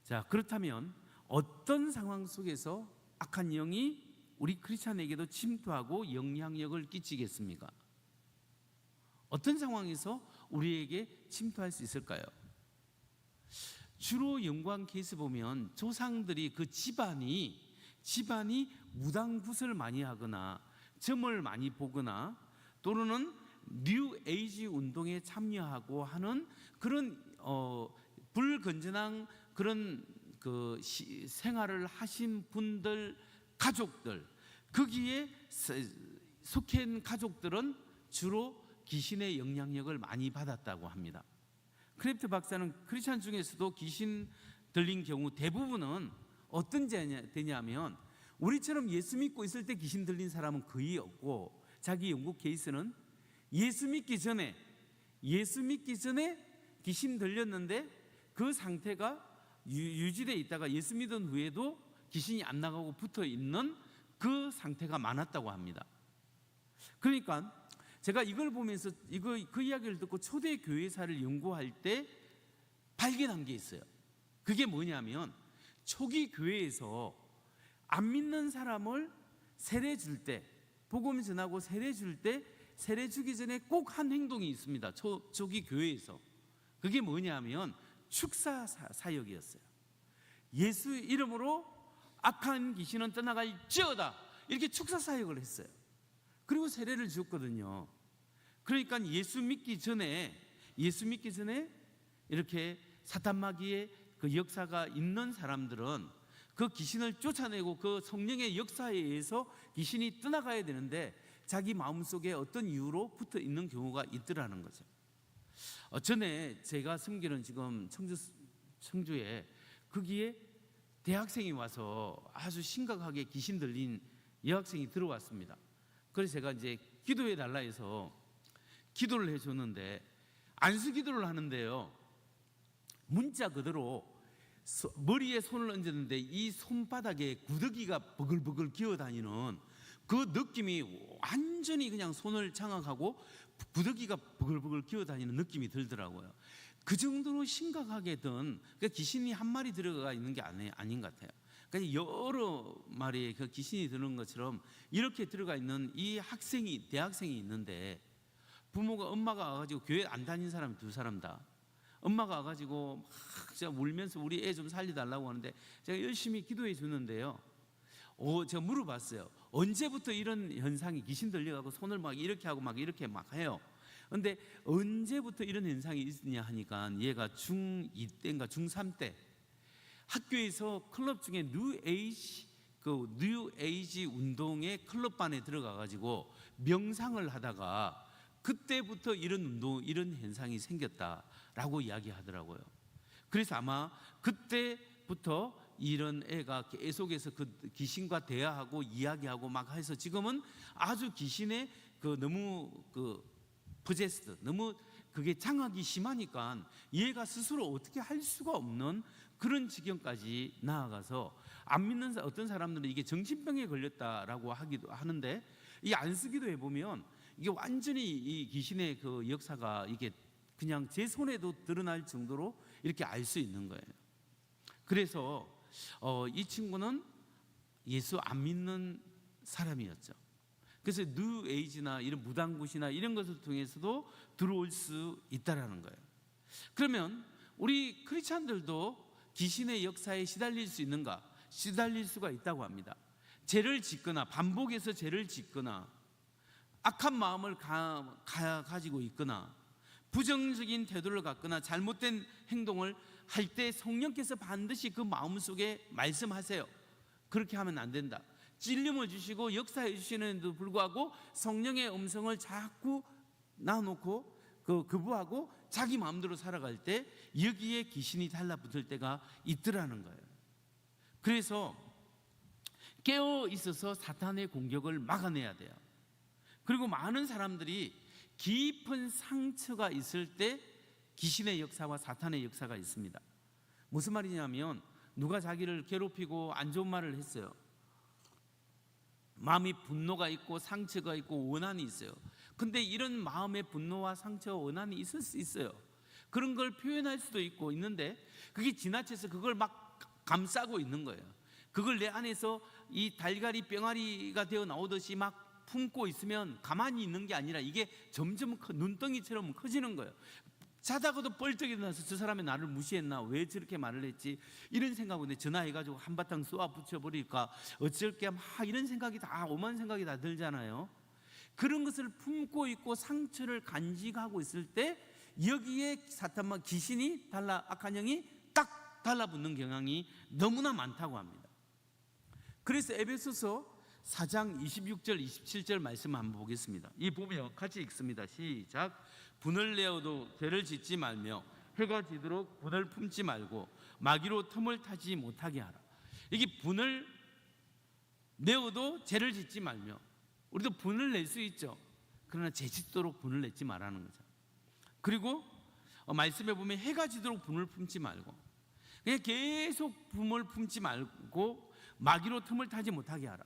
자, 그렇다면 어떤 상황 속에서 악한 영이 우리 크리스찬에게도 침투하고 영향력을 끼치겠습니까? 어떤 상황에서 우리에게 침투할 수 있을까요? 주로 영광 케이스 보면 조상들이 그 집안이 무당굿을 많이 하거나 점을 많이 보거나, 또는 뉴 에이지 운동에 참여하고 하는 그런 불건전한 그런 그 생활을 하신 분들, 가족들, 거기에 속해 있는 가족들은 주로 귀신의 영향력을 많이 받았다고 합니다. 크래프트 박사는 크리스찬 중에서도 귀신 들린 경우 대부분은 어떤 되냐면, 우리처럼 예수 믿고 있을 때 귀신 들린 사람은 거의 없고, 자기 연구 케이스는 예수 믿기 전에 귀신 들렸는데 그 상태가 유지되어 있다가 예수 믿은 후에도 귀신이 안 나가고 붙어 있는 그 상태가 많았다고 합니다. 그러니까 제가 이걸 보면서 그 이야기를 듣고 초대 교회사를 연구할 때 발견한 게 있어요. 그게 뭐냐면, 초기 교회에서 안 믿는 사람을 세례 줄 때, 복음 전하고 세례 줄 때, 세례 주기 전에 꼭 한 행동이 있습니다. 초기 교회에서. 그게 뭐냐면 축사 사역이었어요. 예수 이름으로 악한 귀신은 떠나갈지어다, 이렇게 축사 사역을 했어요. 그리고 세례를 줬거든요. 그러니까 예수 믿기 전에 이렇게 사탄 마귀의 그 역사가 있는 사람들은 그 귀신을 쫓아내고 그 성령의 역사에 의해서 귀신이 떠나가야 되는데, 자기 마음속에 어떤 이유로 붙어 있는 경우가 있더라는 거죠. 전에 제가 섬기는 지금 청주에, 거기에 대학생이 와서 아주 심각하게 귀신 들린 여학생이 들어왔습니다. 그래서 제가 이제 기도해 달라 해서 기도를 해줬는데, 안수 기도를 하는데요, 문자 그대로 머리에 손을 얹었는데 이 손바닥에 구더기가 버글버글 기어다니는 그 느낌이 완전히 그냥 손을 장악하고 구더기가 버글버글 기어다니는 느낌이 들더라고요. 그 정도로 심각하게 든, 그러니까 귀신이 한 마리 들어가 있는 게 아닌 것 같아요. 그러니까 여러 마리의 그 귀신이 드는 것처럼 이렇게 들어가 있는 이 대학생이 있는데, 엄마가 와가지고 교회 안 다닌 사람 두 사람 다, 엄마가 와가지고 막 제가 울면서 우리 애 좀 살려달라고 하는데 제가 열심히 기도해 주는데요. 제가 물어봤어요. 언제부터 이런 현상이, 귀신 들려가고 손을 막 이렇게 하고 막 이렇게 막 해요. 근데 언제부터 이런 현상이 있느냐 하니까 얘가 중2 때인가 중3 때 학교에서 클럽 중에 뉴에이지 운동의 클럽반에 들어가 가지고 명상을 하다가 그때부터 이런 현상이 생겼다라고 이야기하더라고요. 그래서 아마 그때부터 이런 애가 계속해서 그 귀신과 대화하고 이야기하고 막 해서 지금은 아주 귀신의 너무 포제스드, 너무 그게 장악이 심하니까 얘가 스스로 어떻게 할 수가 없는 그런 지경까지 나아가서, 안 믿는 어떤 사람들은 이게 정신병에 걸렸다라고 하기도 하는데, 이 안쓰기도 해보면 이게 완전히 이 귀신의 그 역사가 이게 그냥 제 손에도 드러날 정도로 이렇게 알 수 있는 거예요. 그래서 이 친구는 예수 안 믿는 사람이었죠. 그래서 뉴에이지나 이런 무당굿이나 이런 것을 통해서도 들어올 수 있다라는 거예요. 그러면 우리 크리스찬들도 귀신의 역사에 시달릴 수 있는가? 시달릴 수가 있다고 합니다. 죄를 짓거나 반복해서 죄를 짓거나 악한 마음을 가지고 있거나 부정적인 태도를 갖거나 잘못된 행동을 할 때 성령께서 반드시 그 마음속에 말씀하세요. 그렇게 하면 안 된다. 찔림을 주시고 역사해 주시는데도 불구하고 성령의 음성을 자꾸 놔놓고 거부하고 자기 마음대로 살아갈 때 여기에 귀신이 달라붙을 때가 있더라는 거예요. 그래서 깨어 있어서 사탄의 공격을 막아내야 돼요. 그리고 많은 사람들이 깊은 상처가 있을 때 귀신의 역사와 사탄의 역사가 있습니다. 무슨 말이냐면, 누가 자기를 괴롭히고 안 좋은 말을 했어요. 마음이 분노가 있고 상처가 있고 원한이 있어요. 근데 이런 마음의 분노와 상처와 원한이 있을 수 있어요. 그런 걸 표현할 수도 있고 있는데, 그게 지나쳐서 그걸 막 감싸고 있는 거예요. 그걸 내 안에서 이 달걀이 병아리가 되어 나오듯이 막 품고 있으면 가만히 있는 게 아니라 이게 점점 눈덩이처럼 커지는 거예요. 자다가도 뻘떡 일어나서 저 사람이 나를 무시했나, 왜 저렇게 말을 했지, 이런 생각인데 전화해가지고 한바탕 쏘아 붙여버릴까, 어쩔게 막 이런 생각이 다, 오만 생각이 다 들잖아요. 그런 것을 품고 있고 상처를 간직하고 있을 때 여기에 사탄과 귀신이 악한 영이 딱 달라붙는 경향이 너무나 많다고 합니다. 그래서 에베소서 4장 26절 27절 말씀 한번 보겠습니다. 이 보면 같이 읽습니다. 시작. 분을 내어도 죄를 짓지 말며 해가 지도록 분을 품지 말고 마귀로 틈을 타지 못하게 하라. 이게 분을 내어도 죄를 짓지 말며, 우리도 분을 낼 수 있죠. 그러나 죄 짓도록 분을 내지 말라는 거죠. 그리고 말씀에 보면 해가 지도록 분을 품지 말고, 그냥 계속 분을 품지 말고 마귀로 틈을 타지 못하게 하라.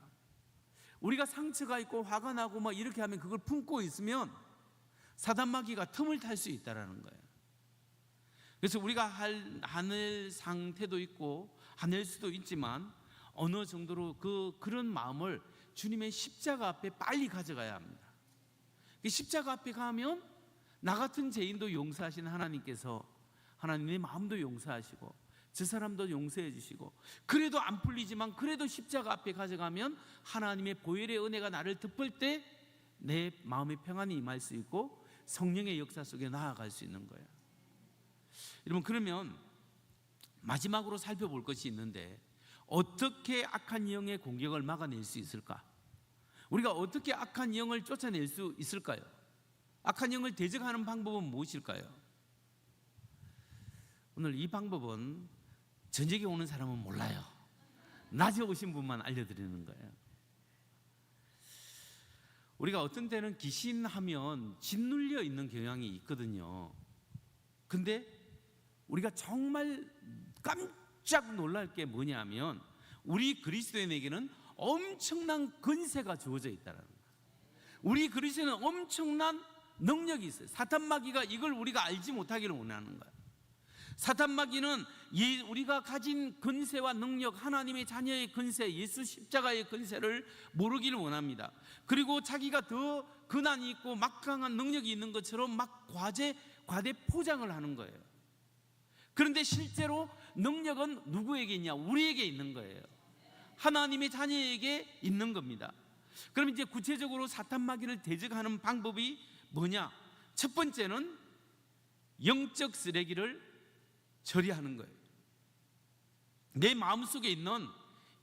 우리가 상처가 있고 화가 나고 막 이렇게 하면 그걸 품고 있으면 사단 마귀가 틈을 탈 수 있다라는 거예요. 그래서 우리가 하늘 상태도 있고 하늘 수도 있지만 어느 정도로 그런 마음을 주님의 십자가 앞에 빨리 가져가야 합니다. 십자가 앞에 가면 나 같은 죄인도 용서하시는 하나님께서 하나님의 마음도 용서하시고 저 사람도 용서해 주시고, 그래도 안 풀리지만 그래도 십자가 앞에 가져가면 하나님의 보혈의 은혜가 나를 덮을 때 내 마음의 평안이 임할 수 있고 성령의 역사 속에 나아갈 수 있는 거예요. 여러분, 그러면 마지막으로 살펴볼 것이 있는데, 어떻게 악한 영의 공격을 막아낼 수 있을까? 우리가 어떻게 악한 영을 쫓아낼 수 있을까요? 악한 영을 대적하는 방법은 무엇일까요? 오늘 이 방법은 저녁에 오는 사람은 몰라요. 낮에 오신 분만 알려드리는 거예요. 우리가 어떤 때는 귀신하면 짓눌려 있는 경향이 있거든요. 근데 우리가 정말 깜짝 놀랄 게 뭐냐면, 우리 그리스도인에게는 엄청난 권세가 주어져 있다는 거예요. 우리 그리스도인은 엄청난 능력이 있어요. 사탄 마귀가 이걸 우리가 알지 못하기를 원하는 거예요. 사탄 마귀는 우리가 가진 근세와 능력, 하나님의 자녀의 근세, 예수 십자가의 근세를 모르기를 원합니다. 그리고 자기가 더 근한이 있고 막강한 능력이 있는 것처럼 막 과대 포장을 하는 거예요. 그런데 실제로 능력은 누구에게 있냐? 우리에게 있는 거예요. 하나님의 자녀에게 있는 겁니다. 그럼 이제 구체적으로 사탄 마귀를 대적하는 방법이 뭐냐? 첫 번째는 영적 쓰레기를 처리하는 거예요. 내 마음속에 있는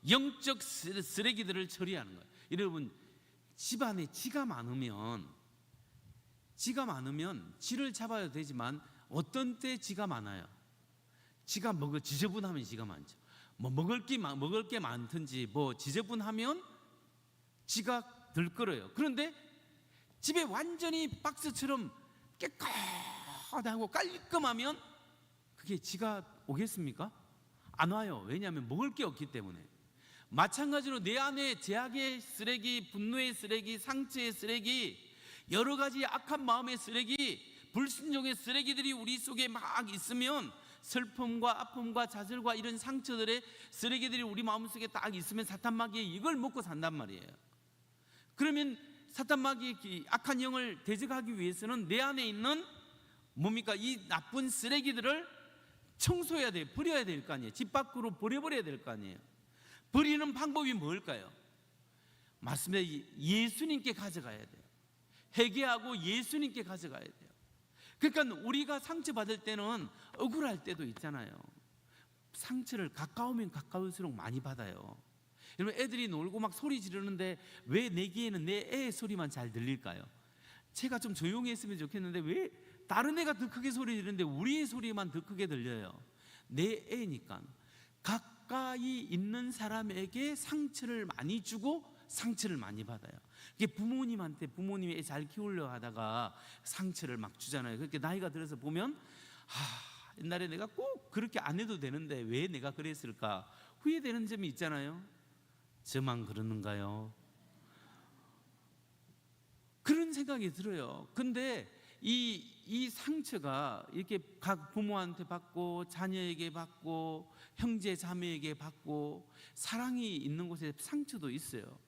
영적 쓰레기들을 처리하는 거예요. 여러분, 집안에 쥐가 많으면 쥐를 잡아야 되지만 어떤 때 쥐가 많아요? 쥐가 지저분하면 쥐가 많죠. 뭐 먹을 게 많든지 뭐 지저분하면 쥐가 들끓어요. 그런데 집에 완전히 박스처럼 깨끗하고 깔끔하면 그게 쥐가 오겠습니까? 안 와요. 왜냐하면 먹을 게 없기 때문에. 마찬가지로 내 안에 죄악의 쓰레기, 분노의 쓰레기, 상처의 쓰레기, 여러 가지 악한 마음의 쓰레기, 불순종의 쓰레기들이 우리 속에 막 있으면, 슬픔과 아픔과 좌절과 이런 상처들의 쓰레기들이 우리 마음속에 딱 있으면 사탄 마귀 이걸 먹고 산단 말이에요. 그러면 사탄 마귀의 악한 영을 대적하기 위해서는 내 안에 있는 뭡니까? 이 나쁜 쓰레기들을 청소해야 돼요. 버려야 될 거 아니에요. 집 밖으로 버려버려야 될 거 아니에요. 버리는 방법이 뭘까요? 맞습니다. 예수님께 가져가야 돼요. 회개하고 예수님께 가져가야 돼요. 그러니까 우리가 상처받을 때는 억울할 때도 있잖아요. 상처를 가까우면 가까울수록 많이 받아요. 여러분, 애들이 놀고 막 소리 지르는데 왜 내 귀에는 내 애 소리만 잘 들릴까요? 제가 좀 조용히 했으면 좋겠는데 왜 다른 애가 더 크게 소리 지르는데 우리의 소리만 더 크게 들려요? 내 애니까. 가까이 있는 사람에게 상처를 많이 주고 상처를 많이 받아요. 이게 부모님한테 부모님이 애 잘 키우려 하다가 상처를 막 주잖아요. 그렇게 나이가 들어서 보면 옛날에 내가 꼭 그렇게 안 해도 되는데 왜 내가 그랬을까 후회되는 점이 있잖아요. 저만 그러는가요? 그런 생각이 들어요. 근데 이 상처가 이렇게 각 부모한테 받고 자녀에게 받고 형제 자매에게 받고 사랑이 있는 곳에 상처도 있어요.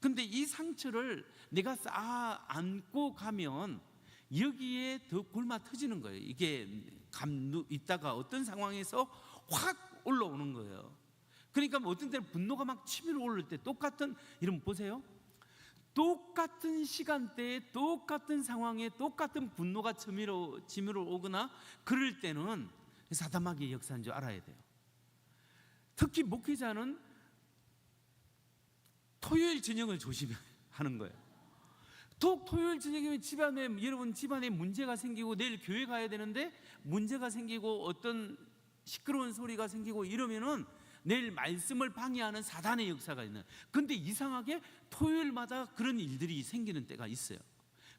근데 이 상처를 내가 쌓아 안고 가면 여기에 더 골마 터지는 거예요. 이게 있다가 어떤 상황에서 확 올라오는 거예요. 그러니까 어떤 때는 분노가 막 치밀어 오를 때 똑같은, 여러분 보세요. 똑같은 시간대에 똑같은 상황에 똑같은 분노가 치밀어 오거나 그럴 때는 사탄 마귀의 역사인 줄 알아야 돼요. 특히 목회자는 토요일 저녁을 조심하는 거예요. 토요일 저녁이면 여러분 집안에 문제가 생기고 내일 교회 가야 되는데 문제가 생기고 어떤 시끄러운 소리가 생기고 이러면은 내일 말씀을 방해하는 사단의 역사가 있는. 근데 이상하게 토요일마다 그런 일들이 생기는 때가 있어요.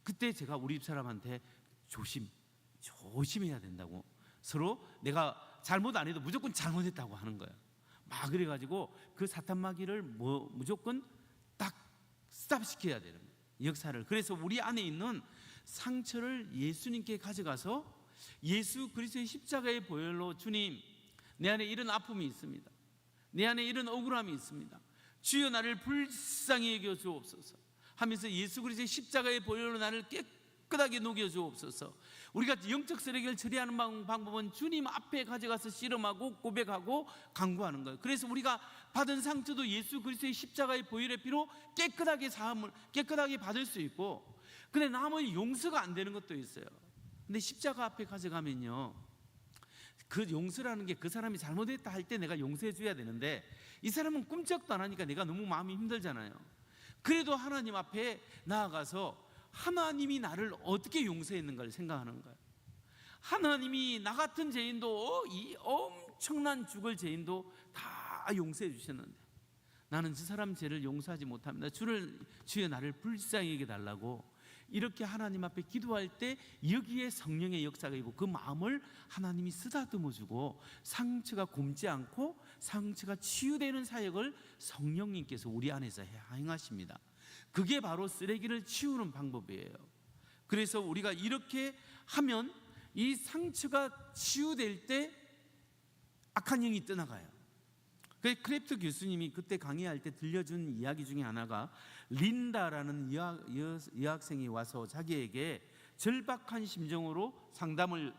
그때 제가 우리 집사람한테 조심해야 된다고, 서로 내가 잘못 안 해도 무조건 잘못했다고 하는 거예요. 막 그래가지고 그 사탄 마귀를 무조건 딱 스탑시켜야 되는 거예요, 역사를. 그래서 우리 안에 있는 상처를 예수님께 가져가서 예수 그리스도의 십자가의 보혈로, 주님, 내 안에 이런 아픔이 있습니다. 내 안에 이런 억울함이 있습니다. 주여 나를 불쌍히 여겨 주옵소서 하면서 예수 그리스도의 십자가의 보혈로 나를 깨끗하게 녹여 주옵소서. 우리가 영적 쓰레기를 처리하는 방법은 주님 앞에 가져가서 씨름하고 고백하고 간구하는 거예요. 그래서 우리가 받은 상처도 예수 그리스도의 십자가의 보혈의 피로 깨끗하게 받을 수 있고, 근데 남의 용서가 안 되는 것도 있어요. 근데 십자가 앞에 가져가면요, 그 용서라는 게 그 사람이 잘못했다 할 때 내가 용서해 줘야 되는데 이 사람은 꿈쩍도 안 하니까 내가 너무 마음이 힘들잖아요. 그래도 하나님 앞에 나아가서 하나님이 나를 어떻게 용서했는가를 생각하는 거예요. 하나님이 나 같은 죄인도, 이 엄청난 죽을 죄인도 다 용서해 주셨는데 나는 저 사람 죄를 용서하지 못합니다. 주여 나를 불쌍히 여겨 달라고 이렇게 하나님 앞에 기도할 때 여기에 성령의 역사가 있고 그 마음을 하나님이 쓰다듬어 주고 상처가 굼지 않고 상처가 치유되는 사역을 성령님께서 우리 안에서 행하십니다. 그게 바로 쓰레기를 치우는 방법이에요. 그래서 우리가 이렇게 하면 이 상처가 치유될 때 악한 영이 떠나가요. 그 크랩트 교수님이 그때 강의할 때 들려준 이야기 중에 하나가 린다라는 여학생이 와서 자기에게 절박한 심정으로 상담을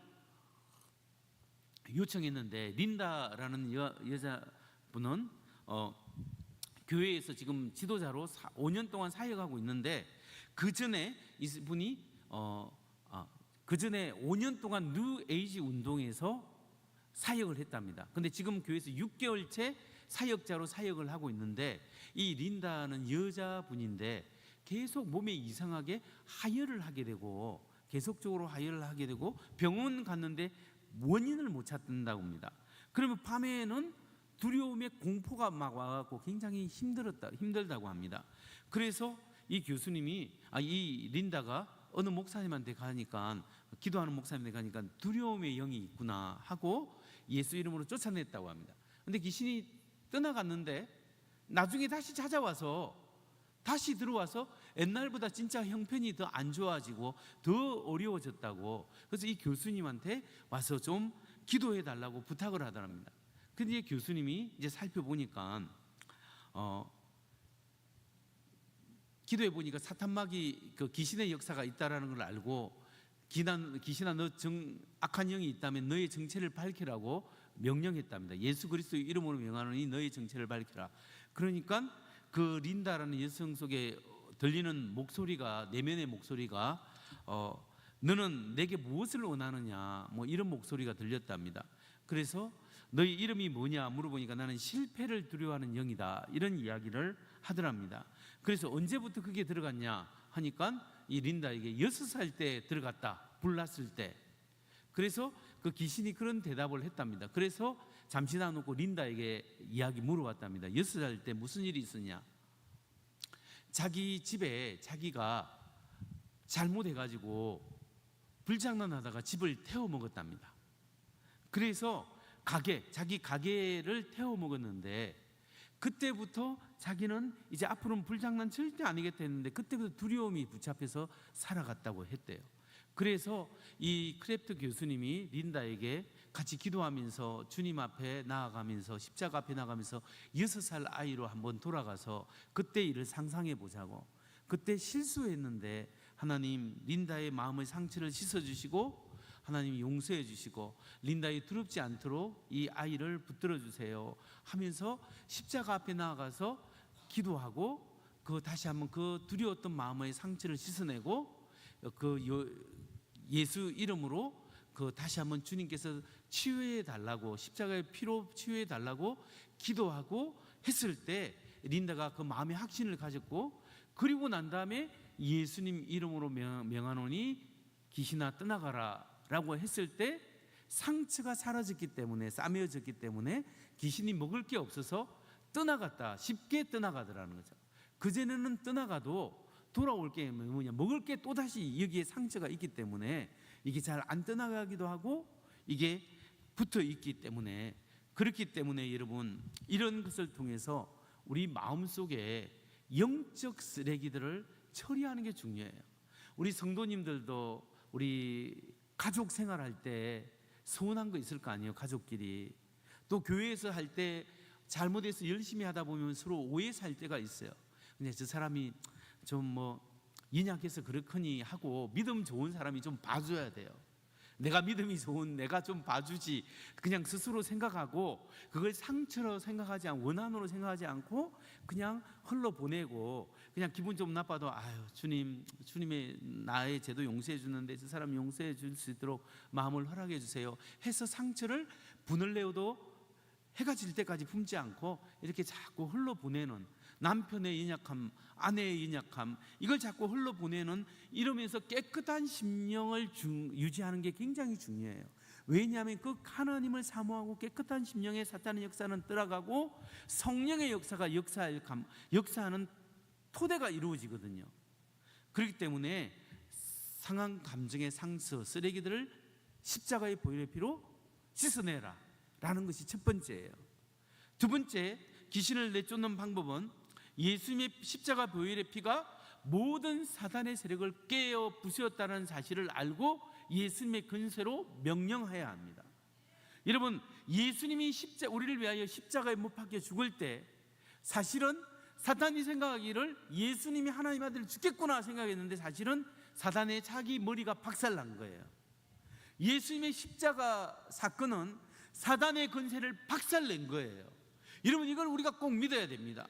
요청했는데, 린다라는 여자분은 교회에서 지금 지도자로 5년 동안 사역하고 있는데, 그 전에 이분이 그 전에 5년 동안 뉴 에이지 운동에서 사역을 했답니다. 근데 지금 교회에서 6개월째 사역자로 사역을 하고 있는데, 이 린다는 여자분인데 계속 몸에 이상하게 하혈을 하게 되고, 계속적으로 하혈을 하게 되고, 병원 갔는데 원인을 못 찾는다고 합니다. 그러면 밤에는 두려움에 공포가 막 와갖고 굉장히 힘들다고 합니다. 그래서 이 교수님이 이 린다가 어느 목사님한테 가니까, 기도하는 목사님한테 가니까 두려움의 영이 있구나 하고 예수 이름으로 쫓아냈다고 합니다. 근데 귀신이 떠나갔는데 나중에 다시 찾아와서 다시 들어와서 옛날보다 진짜 형편이 더 안 좋아지고 더 어려워졌다고, 그래서 이 교수님한테 와서 좀 기도해 달라고 부탁을 하더랍니다. 근데 교수님이 이제 살펴보니까 기도해 보니까 사탄마귀 그 귀신의 역사가 있다라는 걸 알고, 귀신아 너 악한 영이 있다면 너의 정체를 밝히라고 명령했답니다. 예수 그리스도의 이름으로 명하노니 너의 정체를 밝히라. 그러니까 그 린다라는 여성 속에 들리는 목소리가, 내면의 목소리가 너는 내게 무엇을 원하느냐, 뭐 이런 목소리가 들렸답니다. 그래서 너희 이름이 뭐냐 물어보니까 나는 실패를 두려워하는 영이다, 이런 이야기를 하더랍니다. 그래서 언제부터 그게 들어갔냐 하니까 이 린다에게 6살 때 들어갔다, 불났을 때. 그래서 그 귀신이 그런 대답을 했답니다. 그래서 잠시 놔놓고 린다에게 이야기 물어봤답니다. 6살 때 무슨 일이 있었냐. 자기 집에 자기가 잘못해가지고 불장난하다가 집을 태워 먹었답니다. 그래서 자기 가게를 태워 먹었는데, 그때부터 자기는 이제 앞으로는 불장난 절대 아니겠다 했는데 그때부터 두려움이 붙잡혀서 살아갔다고 했대요. 그래서 이 크랩트 교수님이 린다에게 같이 기도하면서 주님 앞에 나아가면서, 십자가 앞에 나가면서 6살 아이로 한번 돌아가서 그때 일을 상상해 보자고. 그때 실수했는데 하나님 린다의 마음의 상처를 씻어주시고 하나님이 용서해 주시고 린다의 두렵지 않도록 이 아이를 붙들어 주세요 하면서 십자가 앞에 나아가서 기도하고, 그 다시 한번 그 두려웠던 마음의 상처를 씻어내고, 그 예수 이름으로 그 다시 한번 주님께서 치유해 달라고, 십자가의 피로 치유해 달라고 기도하고 했을 때 린다가 그 마음의 확신을 가졌고, 그리고 난 다음에 예수님 이름으로 명하노니 귀신아 떠나가라 라고 했을 때 상처가 사라졌기 때문에, 싸매어졌기 때문에 귀신이 먹을 게 없어서 떠나갔다, 쉽게 떠나가더라는 거죠. 그전에는 떠나가도 돌아올 게 뭐냐, 먹을 게 또다시 여기에 상처가 있기 때문에 이게 잘 안 떠나가기도 하고 이게 붙어 있기 때문에, 그렇기 때문에 여러분 이런 것을 통해서 우리 마음속에 영적 쓰레기들을 처리하는 게 중요해요. 우리 성도님들도 우리 가족 생활할 때 서운한 거 있을 거 아니에요. 가족끼리 또 교회에서 할 때 잘못해서 열심히 하다 보면 서로 오해 살 때가 있어요. 근데 저 사람이 좀 뭐 연약해서 그렇거니 하고 믿음 좋은 사람이 좀 봐줘야 돼요. 내가 믿음이 좋은 내가 좀 봐주지, 그냥 스스로 생각하고 그걸 상처로 생각하지 않고 원한으로 생각하지 않고 그냥 흘러보내고, 그냥 기분 좀 나빠도 아유 주님의 나의 죄도 용서해 주는데 저 사람 용서해 줄 수 있도록 마음을 허락해 주세요 해서 상처를 분을 내어도 해가 질 때까지 품지 않고 이렇게 자꾸 흘러보내는, 남편의 연약함, 아내의 연약함, 이걸 자꾸 흘러보내는, 이러면서 깨끗한 심령을 유지하는 게 굉장히 중요해요. 왜냐하면 그 하나님을 사모하고 깨끗한 심령에 사탄의 역사는 떠나가고 성령의 역사가 역사하는 토대가 이루어지거든요. 그렇기 때문에 상한 감정의 상처, 쓰레기들을 십자가의 보혈의 피로 씻어내라 라는 것이 첫 번째예요. 두 번째, 귀신을 내쫓는 방법은 예수님의 십자가 보혈의 피가 모든 사단의 세력을 깨어 부수었다는 사실을 알고 예수님의 근세로 명령해야 합니다. 여러분, 예수님이 우리를 위하여 십자가에 못 박혀 죽을 때 사실은 사탄이 생각하기를 예수님이 하나님 아들 죽겠구나 생각했는데 사실은 사단의 자기 머리가 박살난 거예요. 예수님의 십자가 사건은 사단의 권세를 박살낸 거예요. 여러분, 이걸 우리가 꼭 믿어야 됩니다.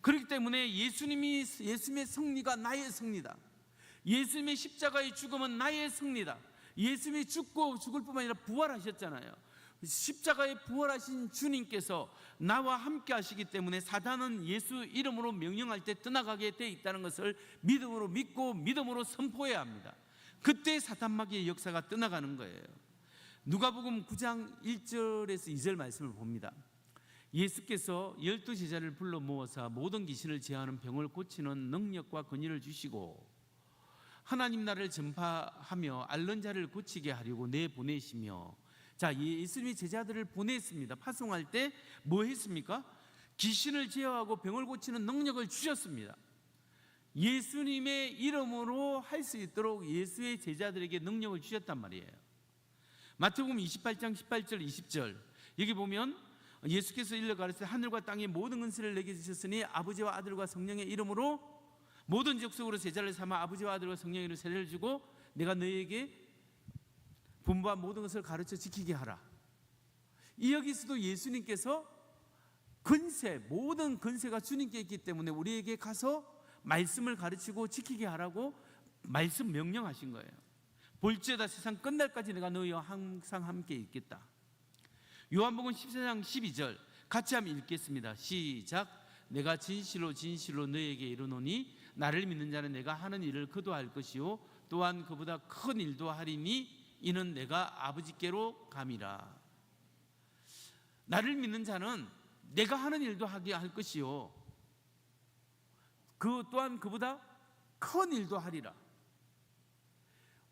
그렇기 때문에 예수님의 승리가 나의 승리다. 예수님의 십자가의 죽음은 나의 승리다. 예수님이 죽고 죽을 뿐만 아니라 부활하셨잖아요. 십자가에 부활하신 주님께서 나와 함께 하시기 때문에 사단은 예수 이름으로 명령할 때 떠나가게 돼 있다는 것을 믿음으로 믿고 믿음으로 선포해야 합니다. 그때 사탄마귀의 역사가 떠나가는 거예요. 누가복음 9장 1절에서 2절 말씀을 봅니다. 예수께서 12 제자를 불러 모아서 모든 귀신을 제하는 병을 고치는 능력과 권위를 주시고 하나님 나라를 전파하며 앓는 자를 고치게 하려고 내보내시며. 자, 예수님이 제자들을 보냈습니다. 파송할 때 뭐 했습니까? 귀신을 제어하고 병을 고치는 능력을 주셨습니다. 예수님의 이름으로 할 수 있도록 예수의 제자들에게 능력을 주셨단 말이에요. 마태복음 28장 18절 20절 여기 보면 예수께서 일러 가르치되 하늘과 땅의 모든 은혜를 내게 주셨으니 아버지와 아들과 성령의 이름으로 모든 족속으로 제자를 삼아 아버지와 아들과 성령의 이름으로 세례를 주고 내가 너희에게 분부한 모든 것을 가르쳐 지키게 하라. 이 여기서도 예수님께서 모든 권세가 주님께 있기 때문에 우리에게 가서 말씀을 가르치고 지키게 하라고 말씀 명령하신 거예요. 볼지어다 세상 끝날까지 내가 너희와 항상 함께 있겠다. 요한복음 14장 12절 같이 한번 읽겠습니다. 시작. 내가 진실로 진실로 너희에게 이르노니 나를 믿는 자는 내가 하는 일을 그도 할 것이요 또한 그보다 큰 일도 하리니 이는 내가 아버지께로 감이라. 나를 믿는 자는 내가 하는 일도 하게 할 것이요 그 또한 그보다 큰 일도 하리라.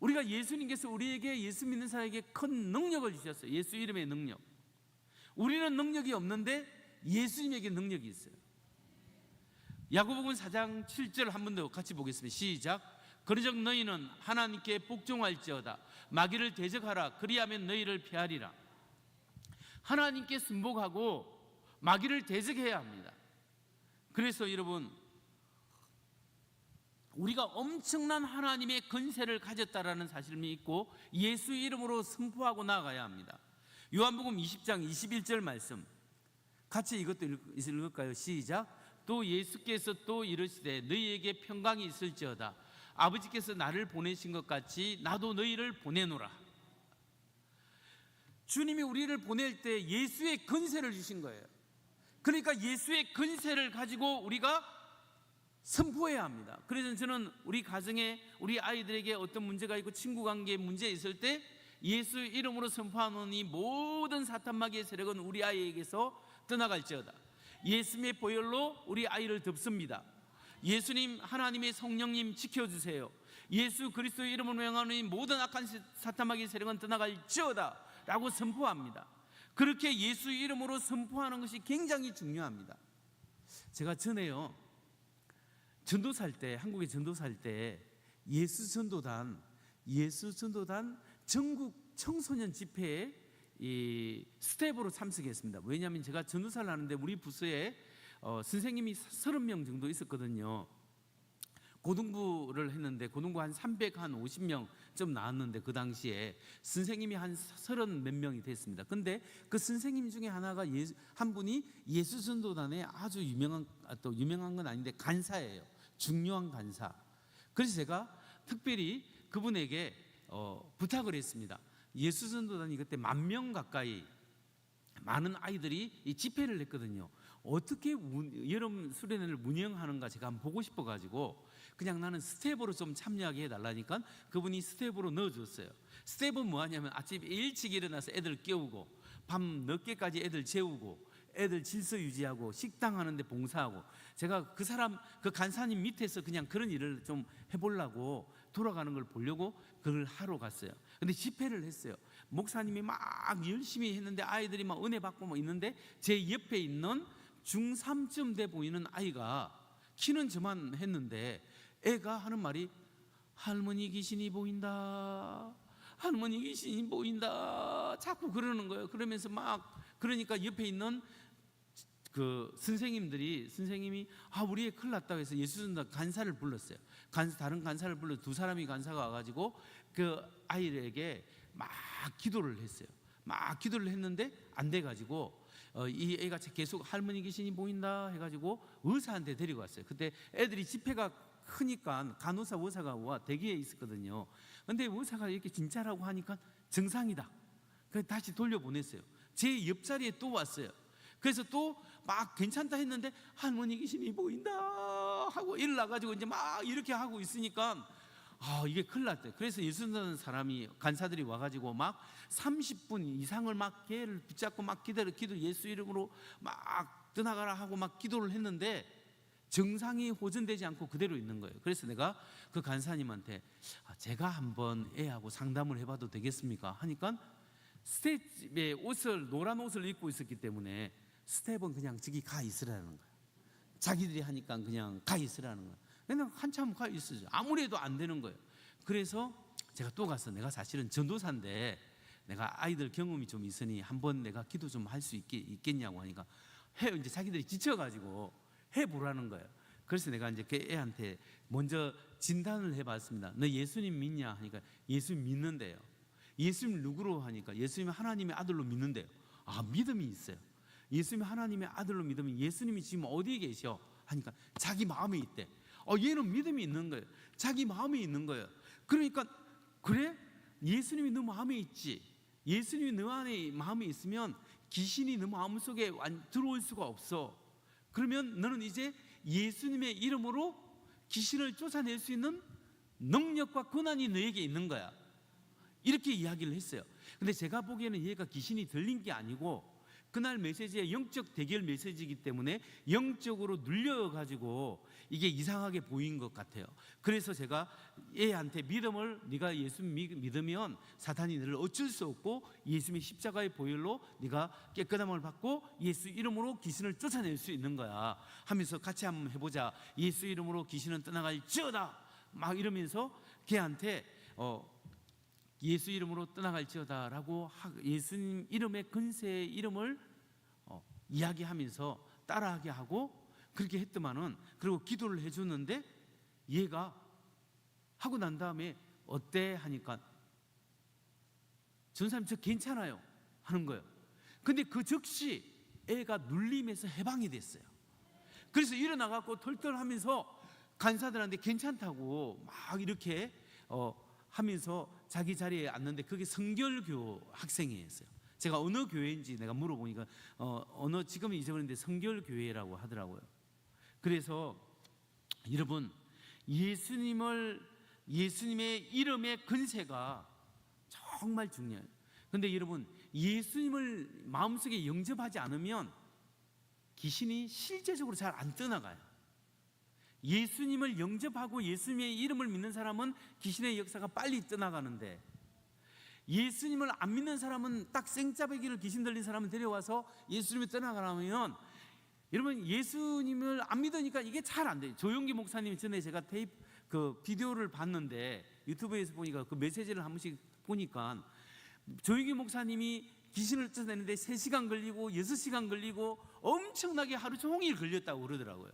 우리가 예수님께서 우리에게 예수 믿는 사람에게 큰 능력을 주셨어요. 예수 이름의 능력. 우리는 능력이 없는데 예수님에게 능력이 있어요. 야고보서 4장 7절 한 번 더 같이 보겠습니다. 시작. 그러즉 너희는 하나님께 복종할지어다 마귀를 대적하라 그리하면 너희를 피하리라. 하나님께 순복하고 마귀를 대적해야 합니다. 그래서 여러분, 우리가 엄청난 하나님의 권세를 가졌다라는 사실을 믿고 예수 이름으로 선포하고 나아가야 합니다. 요한복음 20장 21절 말씀 같이 이것도 읽을까요? 시작. 또 예수께서 또 이르시되 너희에게 평강이 있을지어다 아버지께서 나를 보내신 것 같이 나도 너희를 보내노라. 주님이 우리를 보낼 때 예수의 권세를 주신 거예요. 그러니까 예수의 권세를 가지고 우리가 선포해야 합니다. 그래서 저는 우리 가정에 우리 아이들에게 어떤 문제가 있고 친구 관계에 문제 있을 때 예수 이름으로 선포하노니 모든 사탄 마귀의 세력은 우리 아이에게서 떠나갈지어다. 예수님의 보혈로 우리 아이를 덮습니다. 예수님 하나님의 성령님 지켜주세요. 예수 그리스도 이름으로 명하노니 모든 악한 사탄 마귀의 세력은 떠나갈지어다 라고 선포합니다. 그렇게 예수 이름으로 선포하는 것이 굉장히 중요합니다. 제가 전에요 전도살 때 한국에 전도살 때 예수 전도단 전국 청소년 집회에 이 스텝으로 참석했습니다. 왜냐하면 제가 전도사를 하는데 우리 부서에 선생님이 30명 정도 있었거든요. 고등부를 했는데 고등부 한 350명 좀 나왔는데 그 당시에 선생님이 한 30 몇 명이 됐습니다. 근데 그 선생님 중에 하나가 한 분이 예수전도단에 아주 유명한 건 아닌데 간사예요. 중요한 간사. 그래서 제가 특별히 그분에게 부탁을 했습니다. 예수전도단이 그때 10,000명 가까이 많은 아이들이 이 집회를 했거든요. 어떻게 여름 수련회를 운영하는가 제가 한번 보고 싶어가지고 그냥 나는 스텝으로 좀 참여하게 해달라니까 그분이 스텝으로 넣어줬어요. 스텝은 뭐하냐면 아침에 일찍 일어나서 애들 깨우고 밤 늦게까지 애들 재우고 애들 질서 유지하고 식당 하는데 봉사하고 제가 그 간사님 밑에서 그냥 그런 일을 좀 해보려고 돌아가는 걸 보려고 그걸 하러 갔어요. 근데 집회를 했어요. 목사님이 막 열심히 했는데 아이들이 막 은혜 받고 뭐 있는데 제 옆에 있는 중3쯤 돼 보이는 아이가 키는 저만 했는데 애가 하는 말이 할머니 귀신이 보인다 할머니 귀신이 보인다 자꾸 그러는 거예요. 그러면서 막 그러니까 옆에 있는 그 선생님이 우리 애 큰일 났다고 해서 예수전도 간사를 불렀어요. 다른 간사를 불러 두 사람이 간사가 와가지고 그 아이에게 막 기도를 했어요. 막 기도를 했는데 안 돼가지고 이 애가 계속 할머니 귀신이 보인다 해가지고 의사한테 데리고 왔어요. 그때 애들이 집회가 크니까 간호사 의사가 와 대기에 있었거든요. 근데 의사가 이렇게 진짜라고 하니까 정상이다. 그래서 다시 돌려보냈어요. 제 옆자리에 또 왔어요. 그래서 또 막 괜찮다 했는데 할머니 귀신이 보인다 하고 일어나가지고 이제 막 이렇게 하고 있으니까 이게 큰일 났대. 그래서 예수는 사람이 간사들이 와가지고 막 30분 이상을 막 걔를 붙잡고 막 기도 예수 이름으로 막 떠나가라 하고 막 기도를 했는데 증상이 호전되지 않고 그대로 있는 거예요. 그래서 내가 그 간사님한테 제가 한번 애하고 상담을 해봐도 되겠습니까? 하니까 스텝에 노란 옷을 입고 있었기 때문에 스텝은 그냥 저기 가 있으라는 거예요. 자기들이 하니까 그냥 가 있으라는 거예요. 그냥 한참 가 있으죠. 아무래도 안 되는 거예요. 그래서 제가 또 가서 내가 사실은 전도사인데 내가 아이들 경험이 좀 있으니 한번 내가 기도 좀 할 수 있겠냐고 하니까 이제 자기들이 지쳐가지고 해보라는 거예요. 그래서 내가 이제 그 애한테 먼저 진단을 해봤습니다. 너 예수님 믿냐 하니까 예수님 믿는데요. 예수님 누구로 하니까 예수님 하나님의 아들로 믿는데요. 믿음이 있어요. 예수님이 하나님의 아들로 믿으면 예수님이 지금 어디에 계셔? 하니까 자기 마음에 있대. 얘는 믿음이 있는 거예요. 자기 마음에 있는 거예요. 그러니까 그래? 예수님이 너 마음에 있지. 예수님이 너 안에 마음에 있으면 귀신이 너 마음속에 들어올 수가 없어. 그러면 너는 이제 예수님의 이름으로 귀신을 쫓아낼 수 있는 능력과 권한이 너에게 있는 거야. 이렇게 이야기를 했어요. 근데 제가 보기에는 얘가 귀신이 들린 게 아니고 그날 메시지의 영적 대결 메시지이기 때문에 영적으로 눌려가지고 이게 이상하게 보인 것 같아요. 그래서 제가 얘한테 믿음을 네가 예수 믿으면 사탄이 너를 어쩔 수 없고 예수님의 십자가의 보혈로 네가 깨끗함을 받고 예수 이름으로 귀신을 쫓아낼 수 있는 거야 하면서 같이 한번 해보자. 예수 이름으로 귀신은 떠나갈지어다 막 이러면서 걔한테 예수 이름으로 떠나갈지어다라고 예수님 이름의 근세의 이름을 이야기하면서 따라하게 하고 그렇게 했더만은 그리고 기도를 해주는데 얘가 하고 난 다음에 어때 하니까 전사님 저 괜찮아요 하는 거예요. 근데 그 즉시 애가 눌림에서 해방이 됐어요. 그래서 일어나갖고 털털하면서 간사들한테 괜찮다고 막 이렇게 하면서 자기 자리에 앉는데 그게 성결교 학생이었어요. 제가 어느 교회인지 내가 물어보니까 지금은 잊어버렸는데 성결교회라고 하더라고요. 그래서 여러분 예수님의 이름의 근세가 정말 중요해요. 그런데 여러분 예수님을 마음속에 영접하지 않으면 귀신이 실제적으로 잘 안 떠나가요. 예수님을 영접하고 예수님의 이름을 믿는 사람은 귀신의 역사가 빨리 떠나가는데 예수님을 안 믿는 사람은 딱 생짜배기를 귀신 들린 사람을 데려와서 예수님이 떠나가려면 여러분 예수님을 안 믿으니까 이게 잘 안 돼요. 조용기 목사님 전에 제가 비디오를 봤는데 유튜브에서 보니까 그 메시지를 한 번씩 보니까 조용기 목사님이 귀신을 쫓아내는데 3시간 걸리고 6시간 걸리고 엄청나게 하루 종일 걸렸다고 그러더라고요.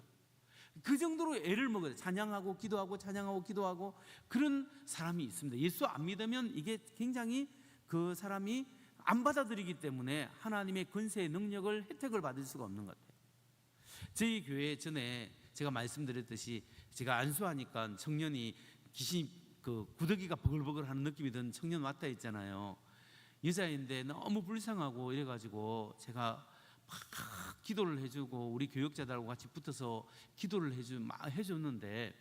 그 정도로 애를 먹어요. 찬양하고 기도하고 그런 사람이 있습니다. 예수 안 믿으면 이게 굉장히 그 사람이 안 받아들이기 때문에 하나님의 권세의 능력을 혜택을 받을 수가 없는 것 같아요. 저희 교회 전에 제가 말씀드렸듯이 제가 안수하니까 청년이 귀신 구더기가 버글버글하는 느낌이 드는 청년 왔다 했잖아요. 여자인데 너무 불쌍하고 이래가지고 제가 막 기도를 해주고 우리 교역자들하고 같이 붙어서 기도를 해줬는데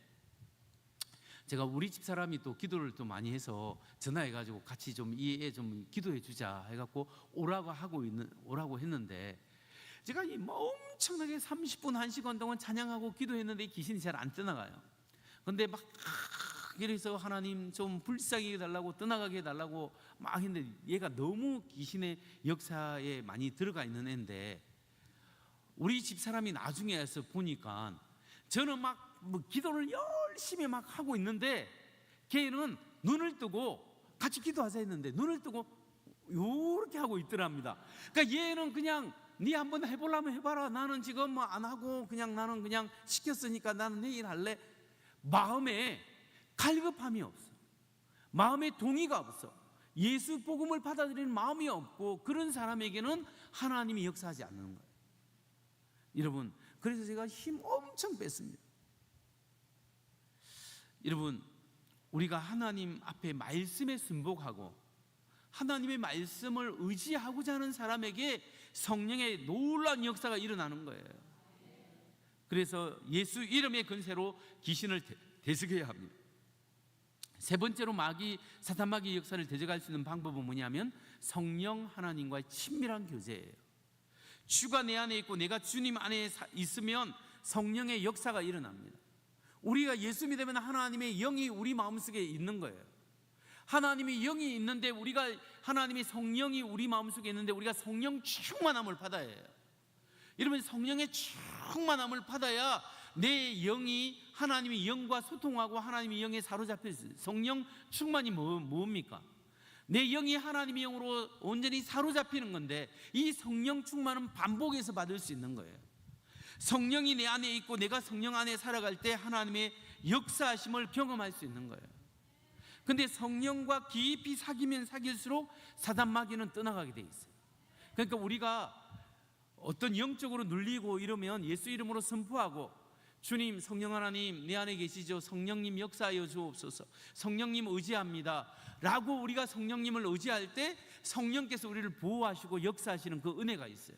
제가 우리 집 사람이 또 기도를 또 많이 해서 전화해가지고 같이 좀 이 애 좀 기도해 주자 해갖고 오라고 했는데 제가 엄청나게 30분 1시간 동안 찬양하고 기도했는데 귀신이 잘 안 떠나가요. 근데 막 그래서 하나님 좀 불쌍히 해달라고 떠나가게 해달라고 막 했는데 얘가 너무 귀신의 역사에 많이 들어가 있는 애인데 우리 집사람이 나중에 와서 보니까 저는 막 기도를 열심히 막 하고 있는데 걔는 눈을 뜨고 같이 기도하자 했는데 눈을 뜨고 요렇게 하고 있더랍니다. 그러니까 얘는 그냥 네 한번 해보려면 해봐라. 나는 지금 뭐 안 하고 그냥 나는 그냥 시켰으니까 나는 내일 할래. 마음에 갈급함이 없어. 마음에 동의가 없어. 예수 복음을 받아들이는 마음이 없고 그런 사람에게는 하나님이 역사하지 않는 거예요. 여러분, 그래서 제가 힘 엄청 뺐습니다. 여러분, 우리가 하나님 앞에 말씀에 순복하고 하나님의 말씀을 의지하고자 하는 사람에게 성령의 놀라운 역사가 일어나는 거예요. 그래서 예수 이름의 권세로 귀신을 대적해야 합니다. 세 번째로 사탄 마귀의 역사를 대적할 수 있는 방법은 뭐냐면 성령 하나님과의 친밀한 교제예요. 주가 내 안에 있고 내가 주님 안에 있으면 성령의 역사가 일어납니다. 우리가 예수 믿으면 하나님의 영이 우리 마음속에 있는 거예요. 하나님의 영이 있는데 우리가 하나님의 성령이 우리 마음속에 있는데 우리가 성령 충만함을 받아야 해요. 여러분, 성령의 충만함을 받아야 내 영이 하나님의 영과 소통하고 하나님의 영에 사로잡혀 있어요. 성령 충만이 뭡니까? 내 영이 하나님의 영으로 온전히 사로잡히는 건데 이 성령 충만은 반복해서 받을 수 있는 거예요. 성령이 내 안에 있고 내가 성령 안에 살아갈 때 하나님의 역사하심을 경험할 수 있는 거예요. 근데 성령과 깊이 사귀면 사귈수록 사단 마귀는 떠나가게 돼 있어요. 그러니까 우리가 어떤 영적으로 눌리고 이러면 예수 이름으로 선포하고 주님, 성령 하나님 내 안에 계시죠. 성령님 역사하여 주옵소서. 성령님 의지합니다 라고 우리가 성령님을 의지할 때 성령께서 우리를 보호하시고 역사하시는 그 은혜가 있어요.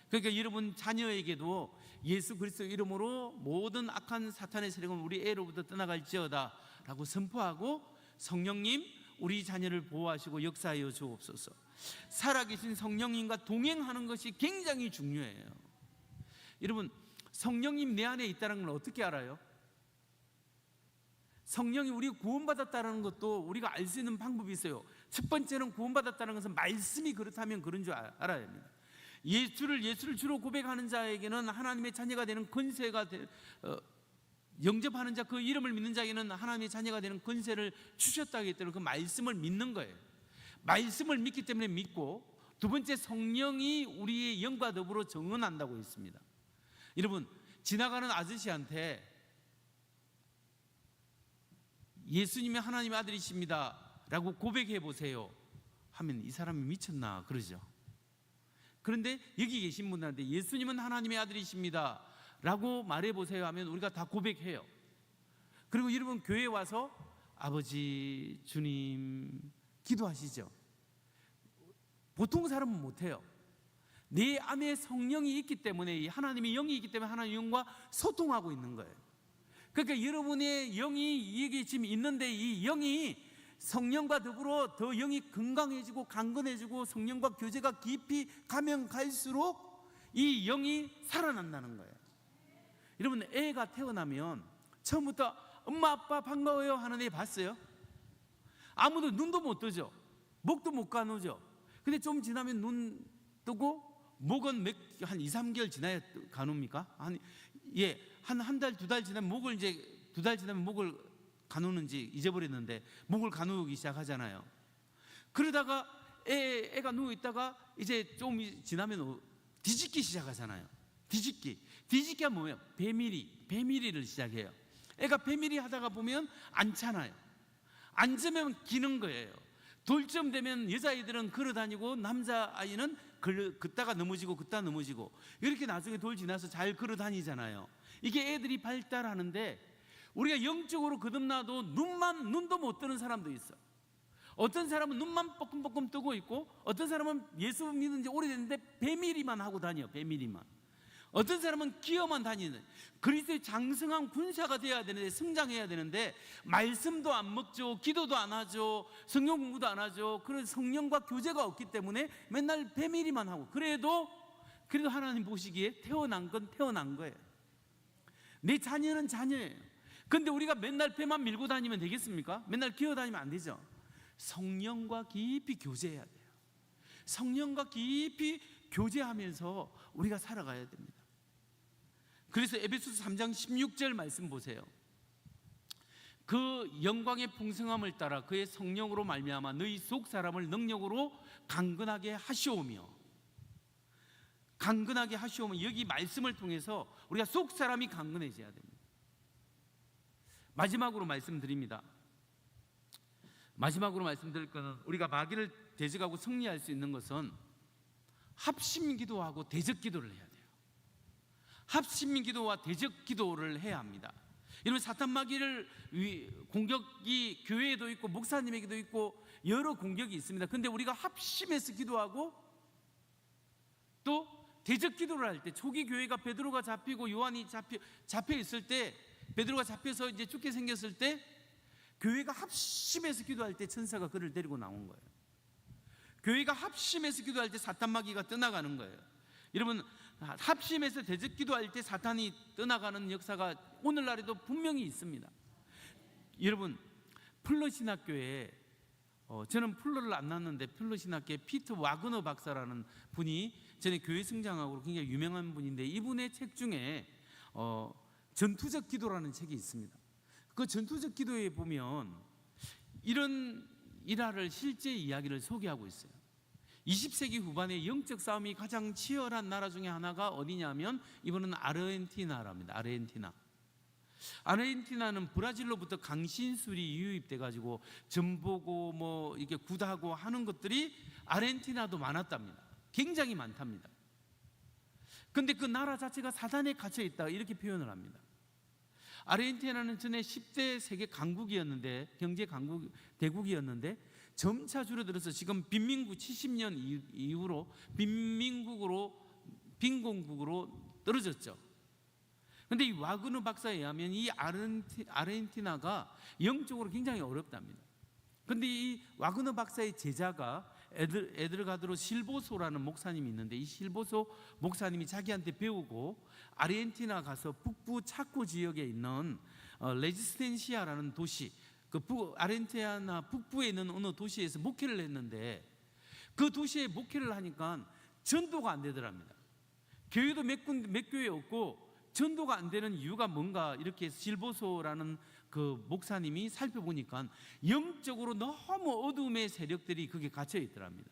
그러니까 여러분 자녀에게도 예수 그리스도 이름으로 모든 악한 사탄의 세력은 우리 애로부터 떠나갈지어다 라고 선포하고 성령님 우리 자녀를 보호하시고 역사하여 주옵소서. 살아계신 성령님과 동행하는 것이 굉장히 중요해요. 여러분, 성령님 내 안에 있다는 걸 어떻게 알아요? 성령이 우리가 구원받았다는 것도 우리가 알 수 있는 방법이 있어요. 첫 번째는 구원받았다는 것은 말씀이 그렇다면 그런 줄 알아야 합니다. 예수를 주로 고백하는 자에게는 하나님의 자녀가 되는 권세가 영접하는 자, 그 이름을 믿는 자에게는 하나님의 자녀가 되는 권세를 주셨다기 때문에 그 말씀을 믿는 거예요. 말씀을 믿기 때문에 믿고, 두 번째 성령이 우리의 영과 더불어 정언한다고 했습니다. 여러분, 지나가는 아저씨한테 예수님이 하나님의 아들이십니다 라고 고백해 보세요 하면 이 사람이 미쳤나 그러죠. 그런데 여기 계신 분들한테 예수님은 하나님의 아들이십니다 라고 말해보세요 하면 우리가 다 고백해요. 그리고 여러분 교회에 와서 아버지, 주님 기도하시죠. 보통 사람은 못해요. 내 안에 성령이 있기 때문에, 하나님의 영이 있기 때문에 하나님의 영과 소통하고 있는 거예요. 그러니까 여러분의 영이 여기 지금 있는데 이 영이 성령과 더불어 더 영이 건강해지고 강건해지고 성령과 교제가 깊이 가면 갈수록 이 영이 살아난다는 거예요. 여러분, 애가 태어나면 처음부터 엄마 아빠 반가워요 하는 애 봤어요? 아무도 눈도 못 뜨죠. 목도 못 가누죠. 근데 좀 지나면 눈 뜨고 목은 한 2, 3개월 지나야 가눕니까? 한 달, 2달 지나면 목을 이제 2달 지나면 목을 가누는지 잊어버렸는데 목을 가누기 시작하잖아요. 그러다가 애가 누워 있다가 이제 좀 지나면 뒤집기 시작하잖아요. 뒤집기가 뭐예요? 배밀이를 시작해요. 애가 배밀이 하다가 보면 앉잖아요. 앉으면 기는 거예요. 돌쯤 되면 여자아이들은 걸어다니고 남자아이는 걷다가 넘어지고 이렇게 나중에 돌 지나서 잘 걸어다니잖아요. 이게 애들이 발달하는데 우리가 영적으로 거듭나도 눈도 못 뜨는 사람도 있어. 어떤 사람은 눈만 뻐끔뻐끔 뜨고 있고 어떤 사람은 예수 믿은 지 오래됐는데 배밀이만 하고 다녀. 배밀이만. 어떤 사람은 기어만 다니는, 그리스도의 장성한 군사가 되어야 되는데, 성장해야 되는데 말씀도 안 먹죠, 기도도 안 하죠, 성경 공부도 안 하죠. 그런 성령과 교제가 없기 때문에 맨날 배밀이만 하고, 그래도 하나님 보시기에 태어난 건 태어난 거예요. 내 자녀는 자녀예요. 근데 우리가 맨날 배만 밀고 다니면 되겠습니까? 맨날 기어다니면 안 되죠. 성령과 깊이 교제해야 돼요. 성령과 깊이 교제하면서 우리가 살아가야 됩니다. 그래서 에베소서 3장 16절 말씀 보세요. 그 영광의 풍성함을 따라 그의 성령으로 말미암아 너희 속 사람을 능력으로 강건하게 하시오며, 강건하게 하시오며, 여기 말씀을 통해서 우리가 속 사람이 강건해져야 됩니다. 마지막으로 말씀드립니다. 마지막으로 말씀드릴 것은, 우리가 마귀를 대적하고 승리할 수 있는 것은 합심 기도하고 대적 기도를 해야 돼요. 합심 기도와 대적 기도를 해야 합니다. 여러분, 사탄 마귀를 공격이 교회에도 있고 목사님에게도 있고 여러 공격이 있습니다. 그런데 우리가 합심해서 기도하고 또 대적 기도를 할 때, 초기 교회가 베드로가 잡히고 요한이 잡혀 있을 때, 베드로가 잡혀서 이제 죽게 생겼을 때 교회가 합심해서 기도할 때 천사가 그를 데리고 나온 거예요. 교회가 합심해서 기도할 때 사탄 마귀가 떠나가는 거예요. 여러분, 합심해서 대적 기도할 때 사탄이 떠나가는 역사가 오늘날에도 분명히 있습니다. 여러분, 플러신학교에 저는 플러를 안 낳았는데 플러신학교에 피터 와그너 박사라는 분이 전에 교회 성장학으로 굉장히 유명한 분인데, 이분의 책 중에 전투적 기도라는 책이 있습니다. 그 전투적 기도에 보면 이런 일화를, 실제 이야기를 소개하고 있어요. 20세기 후반에 영적 싸움이 가장 치열한 나라 중에 하나가 어디냐면 이번은 아르헨티나랍니다. 아르헨티나는 브라질로부터 강신술이 유입돼 가지고 전보고 뭐 이렇게 굿하고 하는 것들이 아르헨티나도 많았답니다. 굉장히 많답니다. 근데 그 나라 자체가 사단에 갇혀 있다, 이렇게 표현을 합니다. 아르헨티나는 전에 10대 세계 강국이었는데, 경제 강국 대국이었는데 점차 줄어들어서 지금 빈민국 70년 이후로 빈공국으로 떨어졌죠. 그런데 이 와그너 박사에 의하면 이 아르헨티나가 영적으로 굉장히 어렵답니다. 그런데 이 와그너 박사의 제자가 에드가드로 실보소라는 목사님이 있는데, 이 실보소 목사님이 자기한테 배우고 아르헨티나 가서 북부 차코 지역에 있는 레지스텐시아라는 도시, 그 아르헨티나 북부에 있는 어느 도시에서 목회를 했는데, 그 도시에 목회를 하니까 전도가 안 되더랍니다. 교회도 몇 교회 없고 전도가 안 되는 이유가 뭔가, 이렇게 실보소라는 그 목사님이 살펴보니까 영적으로 너무 어둠의 세력들이 거기에 갇혀 있더랍니다.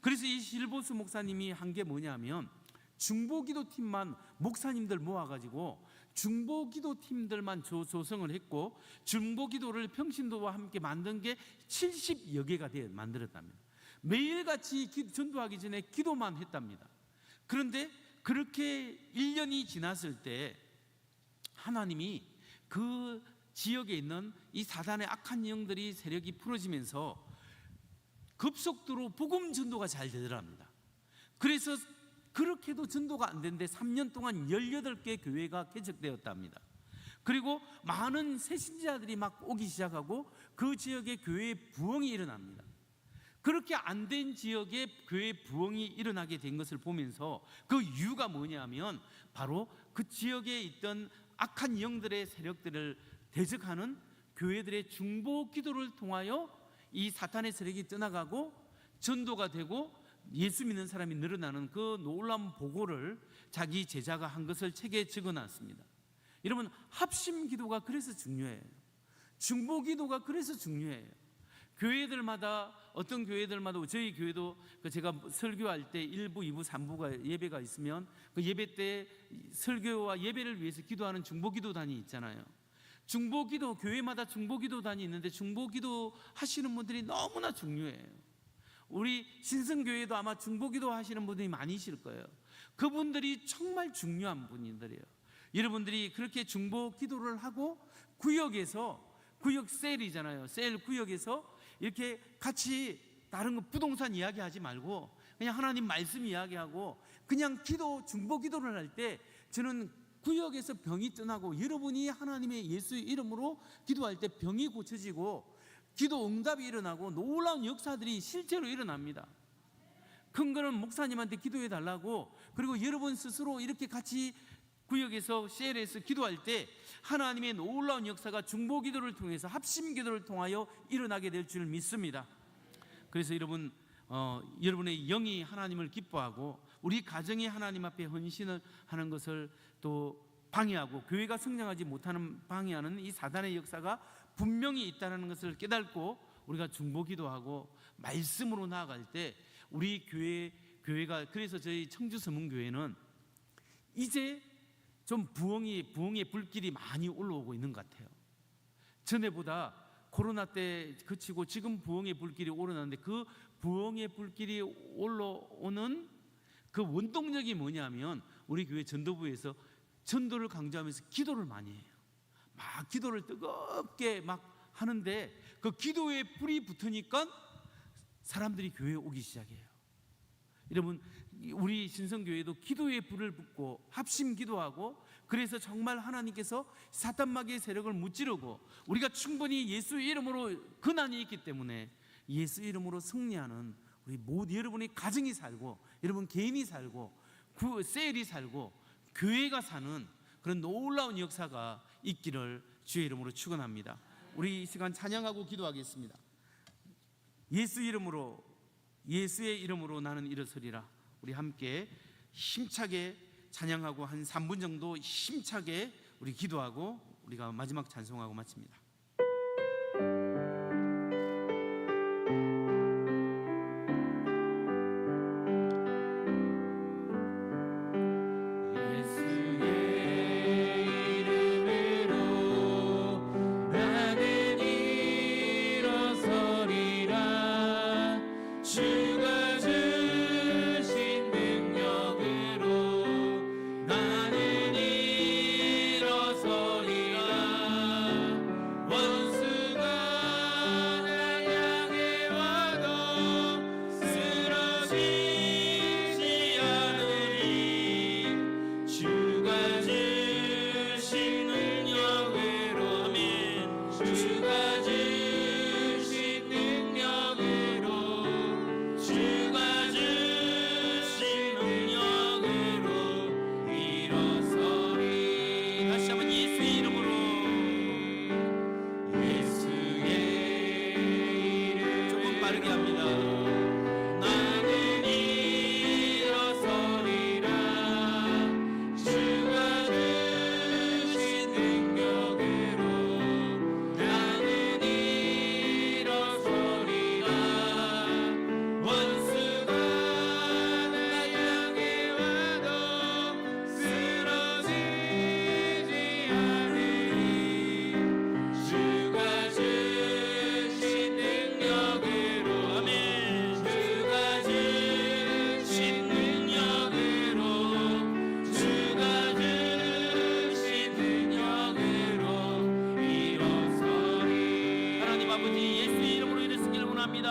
그래서 이 실보소 목사님이 한 게 뭐냐면, 중보기도팀만 목사님들 모아가지고 중보기도팀들만 조성을 했고, 중보기도를 평신도와 함께 만든 게 70여 개가 만들었답니다. 매일같이 전도하기 전에 기도만 했답니다. 그런데 그렇게 1년이 지났을 때 하나님이 그 지역에 있는 이 사단의 악한 영들이 세력이 풀어지면서 급속도로 복음 전도가 잘 되더랍니다. 그래서 그렇게도 전도가 안 되는데 3년 동안 18개 교회가 개척되었답니다. 그리고 많은 새신자들이 막 오기 시작하고 그 지역에 교회의 부흥이 일어납니다. 그렇게 안 된 지역에 교회 부흥이 일어나게 된 것을 보면서 그 이유가 뭐냐면 바로 그 지역에 있던 악한 영들의 세력들을 대적하는 교회들의 중보 기도를 통하여 이 사탄의 세력이 떠나가고 전도가 되고 예수 믿는 사람이 늘어나는 그 놀라운 보고를 자기 제자가 한 것을 책에 적어놨습니다. 여러분, 합심 기도가 그래서 중요해요. 중보 기도가 그래서 중요해요. 교회들마다, 어떤 교회들마다, 저희 교회도 제가 설교할 때 1부, 2부, 3부가 예배가 있으면 그 예배 때 설교와 예배를 위해서 기도하는 중보기도단이 있잖아요. 중보기도, 교회마다 중보기도단이 있는데 중보기도 하시는 분들이 너무나 중요해요. 우리 신성교회도 아마 중보기도 하시는 분들이 많으실 거예요. 그분들이 정말 중요한 분들이에요. 여러분들이 그렇게 중보기도를 하고 구역에서, 구역 셀이잖아요. 셀 구역에서 이렇게 같이 다른 거 부동산 이야기하지 말고 그냥 하나님 말씀 이야기하고 그냥 중보 기도를 할 때, 저는 구역에서 병이 떠나고 여러분이 하나님의 예수의 이름으로 기도할 때 병이 고쳐지고 기도 응답이 일어나고 놀라운 역사들이 실제로 일어납니다. 큰 거는 목사님한테 기도해 달라고, 그리고 여러분 스스로 이렇게 같이 구역에서 셀에서 기도할 때 하나님의 놀라운 역사가 중보 기도를 통해서, 합심 기도를 통하여 일어나게 될 줄 믿습니다. 그래서 여러분, 여러분의 영이 하나님을 기뻐하고 우리 가정이 하나님 앞에 헌신을 하는 것을 또 방해하고 교회가 성장하지 못하는 방해하는 이 사단의 역사가 분명히 있다는 것을 깨닫고 우리가 중보기도하고 말씀으로 나아갈 때 우리 교회가 그래서 저희 청주서문교회는 이제 좀 부흥의 불길이 많이 올라오고 있는 것 같아요. 전에보다 코로나 때 그치고 지금 부흥의 불길이 올라오는데 그 부흥의 불길이 올라오는 그 원동력이 뭐냐면 우리 교회 전도부에서 전도를 강조하면서 기도를 많이 해요. 막 기도를 뜨겁게 막 하는데 그 기도에 불이 붙으니까 사람들이 교회에 오기 시작해요. 여러분, 우리 신성교회도 기도에 불을 붙고 합심 기도하고, 그래서 정말 하나님께서 사탄마귀의 세력을 무찌르고 우리가 충분히 예수 이름으로 근한이 있기 때문에 예수 이름으로 승리하는 우리 여러분의 가정이 살고 여러분 개인이 살고 셀이 살고 교회가 사는 그런 놀라운 역사가 있기를 주의 이름으로 축원합니다. 우리 이 시간 찬양하고 기도하겠습니다. 예수의 이름으로 나는 일어서리라. 우리 함께 힘차게 찬양하고 한 3분 정도 힘차게 우리 기도하고 우리가 마지막 찬송하고 마칩니다.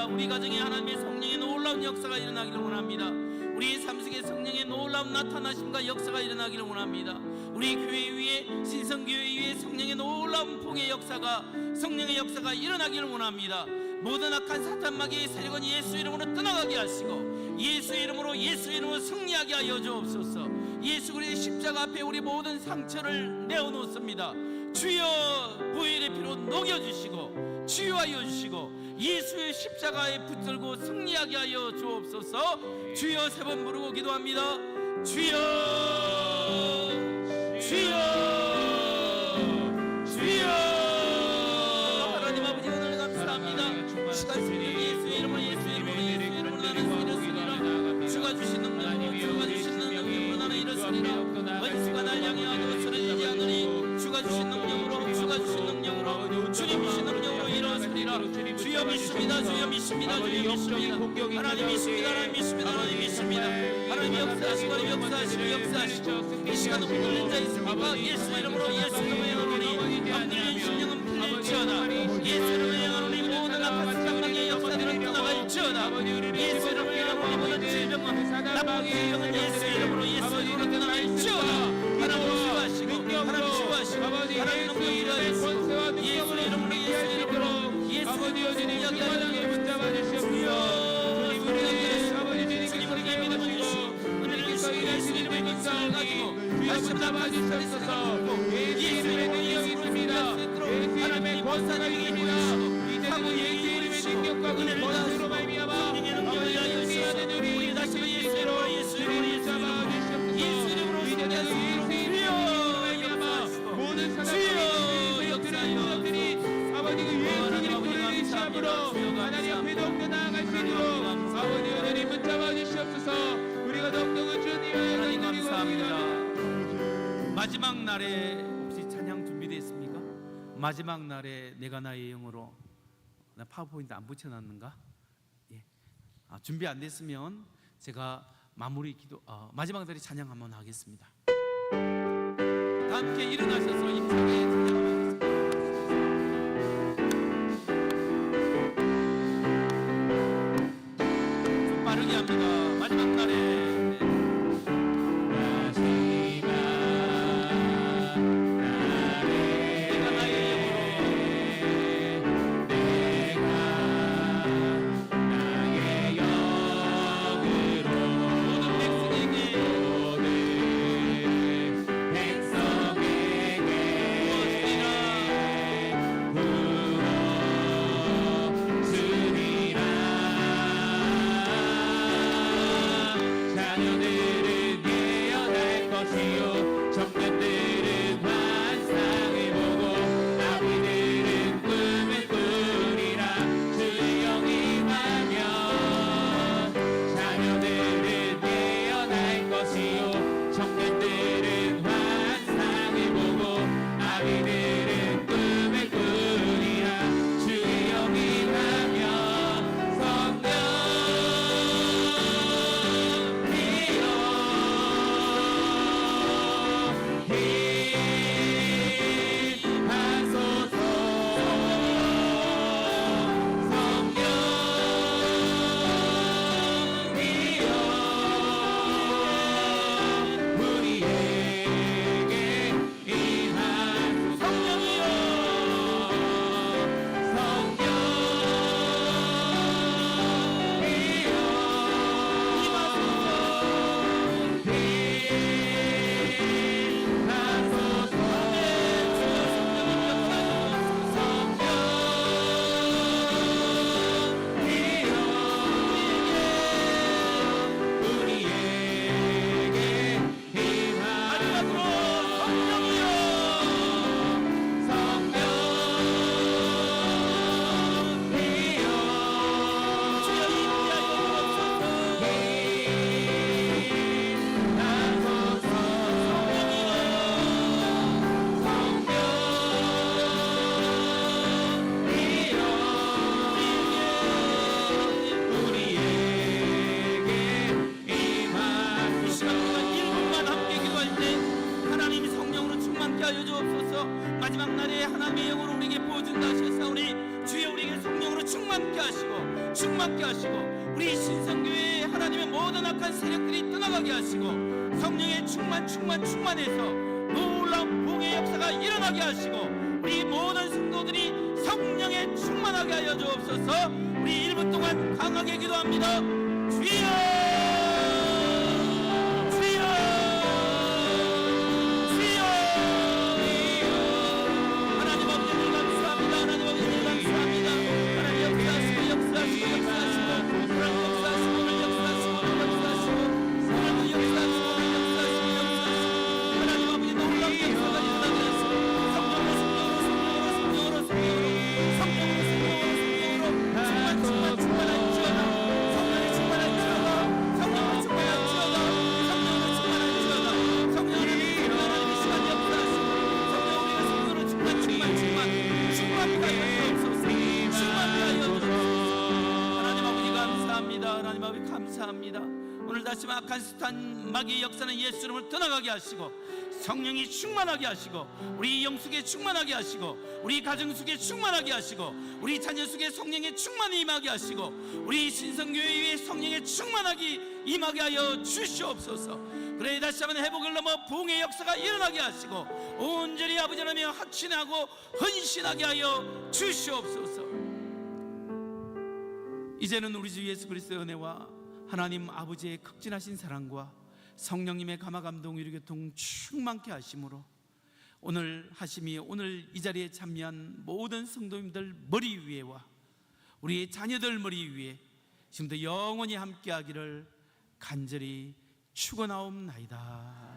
우리 가정에 하나님의 성령의 놀라운 역사가 일어나기를 원합니다. 우리 삶 속에 성령의 놀라운 나타나심과 역사가 일어나기를 원합니다. 우리 교회 위에 신성교회 위에 성령의 놀라운 풍의 성령의 역사가 일어나기를 원합니다. 모든 악한 사탄마귀의 세력은 예수 이름으로 떠나가게 하시고 예수 이름으로 승리하게 하여 주옵소서. 예수 그리스도의 십자가 앞에 우리 모든 상처를 내어놓습니다. 주여 보혈의 피로 녹여주시고 치유하여 주시고 예수의 십자가에 붙들고 승리하게 하여 주옵소서. 주여 세 번 부르고 기도합니다. 주여 주여 주여. 하나님 아버지 오늘 감사합니다. 시간 속에 예수 이름으로 나는 일어서리라. 주가 주신 능력으로 나는 일어서리라. 원수가 날 향해 와도 쓰러지지 않으니 주가 주신 능력으로 주님 주신 능력으로 일어서리라. 주여 믿습니다. 주여 믿습니다. 하나님 믿습니다. 하나님 역사하시고 이 시간 높이 들린 자 있습니까? 예수 이름으로 행하노니 앞들린 심령은 풀릴지어다. 예수 이름으로 행하노니 모든 악한 사탄마귀의 역사들은 떠나갈지어다. 예수 이름으로 행하노니 모든 질병은 나쁜 질병은 예수 이름으로 떠나갈지어다. 하나님 치유하시고 하나님 능력이 일어나시고 예수 이름으로 승리하게 하여 붙잡아주시옵소서. 주님을 믿음을 주시고 은혜를 주시고 예수 이름의 믿음을 가지고 다시 잡아주시옵소서. 예수 이름의 영입니다. 하나님의 권사가 이기시고 사모님의 이름의 능력과 권세로 말미암아 아버지 하나님 우리 다시 예수 이름으로 잡아주시옵소서. 예수 이름으로 승리하시옵소서. 모든 사단의 역사들이 아버지 이름으로 하나님 앞에 더욱더 나아갈 수 있도록 아버지 은혜님 붙잡아 주시옵소서. 우리가 더욱더 주님의 하나님 은혜를 감사합니다. 마지막 날에 혹시 찬양 준비됐습니까? 마지막 날에 내가 나의 영으로. 나 파워포인트 안 붙여놨는가? 예. 준비 안 됐으면 제가 마무리 기도 마지막 날에 찬양 한번 하겠습니다. 다 함께 일어나셔서 힘차게 찬양하겠습니다. 좀 빠르게 합니다. 마지막 날에 마지막 날에 하나님의 영으로 우리에게 부어준다 하셨사오니 주여 우리에게 성령으로 충만케 하시고 우리 신성교회에 하나님의 모든 악한 세력들이 떠나가게 하시고 성령의 충만해서 놀라운 복의 역사가 일어나게 하시고 우리 모든 성도들이 성령에 충만하게 하여 주옵소서. 우리 1분 동안 강하게 기도합니다. 주여 감사합니다. 오늘 다시 악한 스탄 마귀의 역사는 예수 이름으로 떠나가게 하시고 성령이 충만하게 하시고 우리 영 속에 충만하게 하시고 우리 가정 속에 충만하게 하시고 우리 자녀 속에 성령의 충만이 임하게 하시고 우리 신성교회 위에 성령의 충만하게 임하게 하여 주시옵소서. 그래 다시 한번 회복을 넘어 부흥의 역사가 일어나게 하시고 온전히 아버지 하나님 확신하고 헌신하게 하여 주시옵소서. 이제는 우리 주 예수 그리스도의 은혜와 하나님 아버지의 극진하신 사랑과 성령님의 감화 감동 위로 교통 충만케 하심으로 오늘 하심이 오늘 이 자리에 참여한 모든 성도님들 머리 위에와 우리의 자녀들 머리 위에 지금도 영원히 함께하기를 간절히 축원하옵나이다.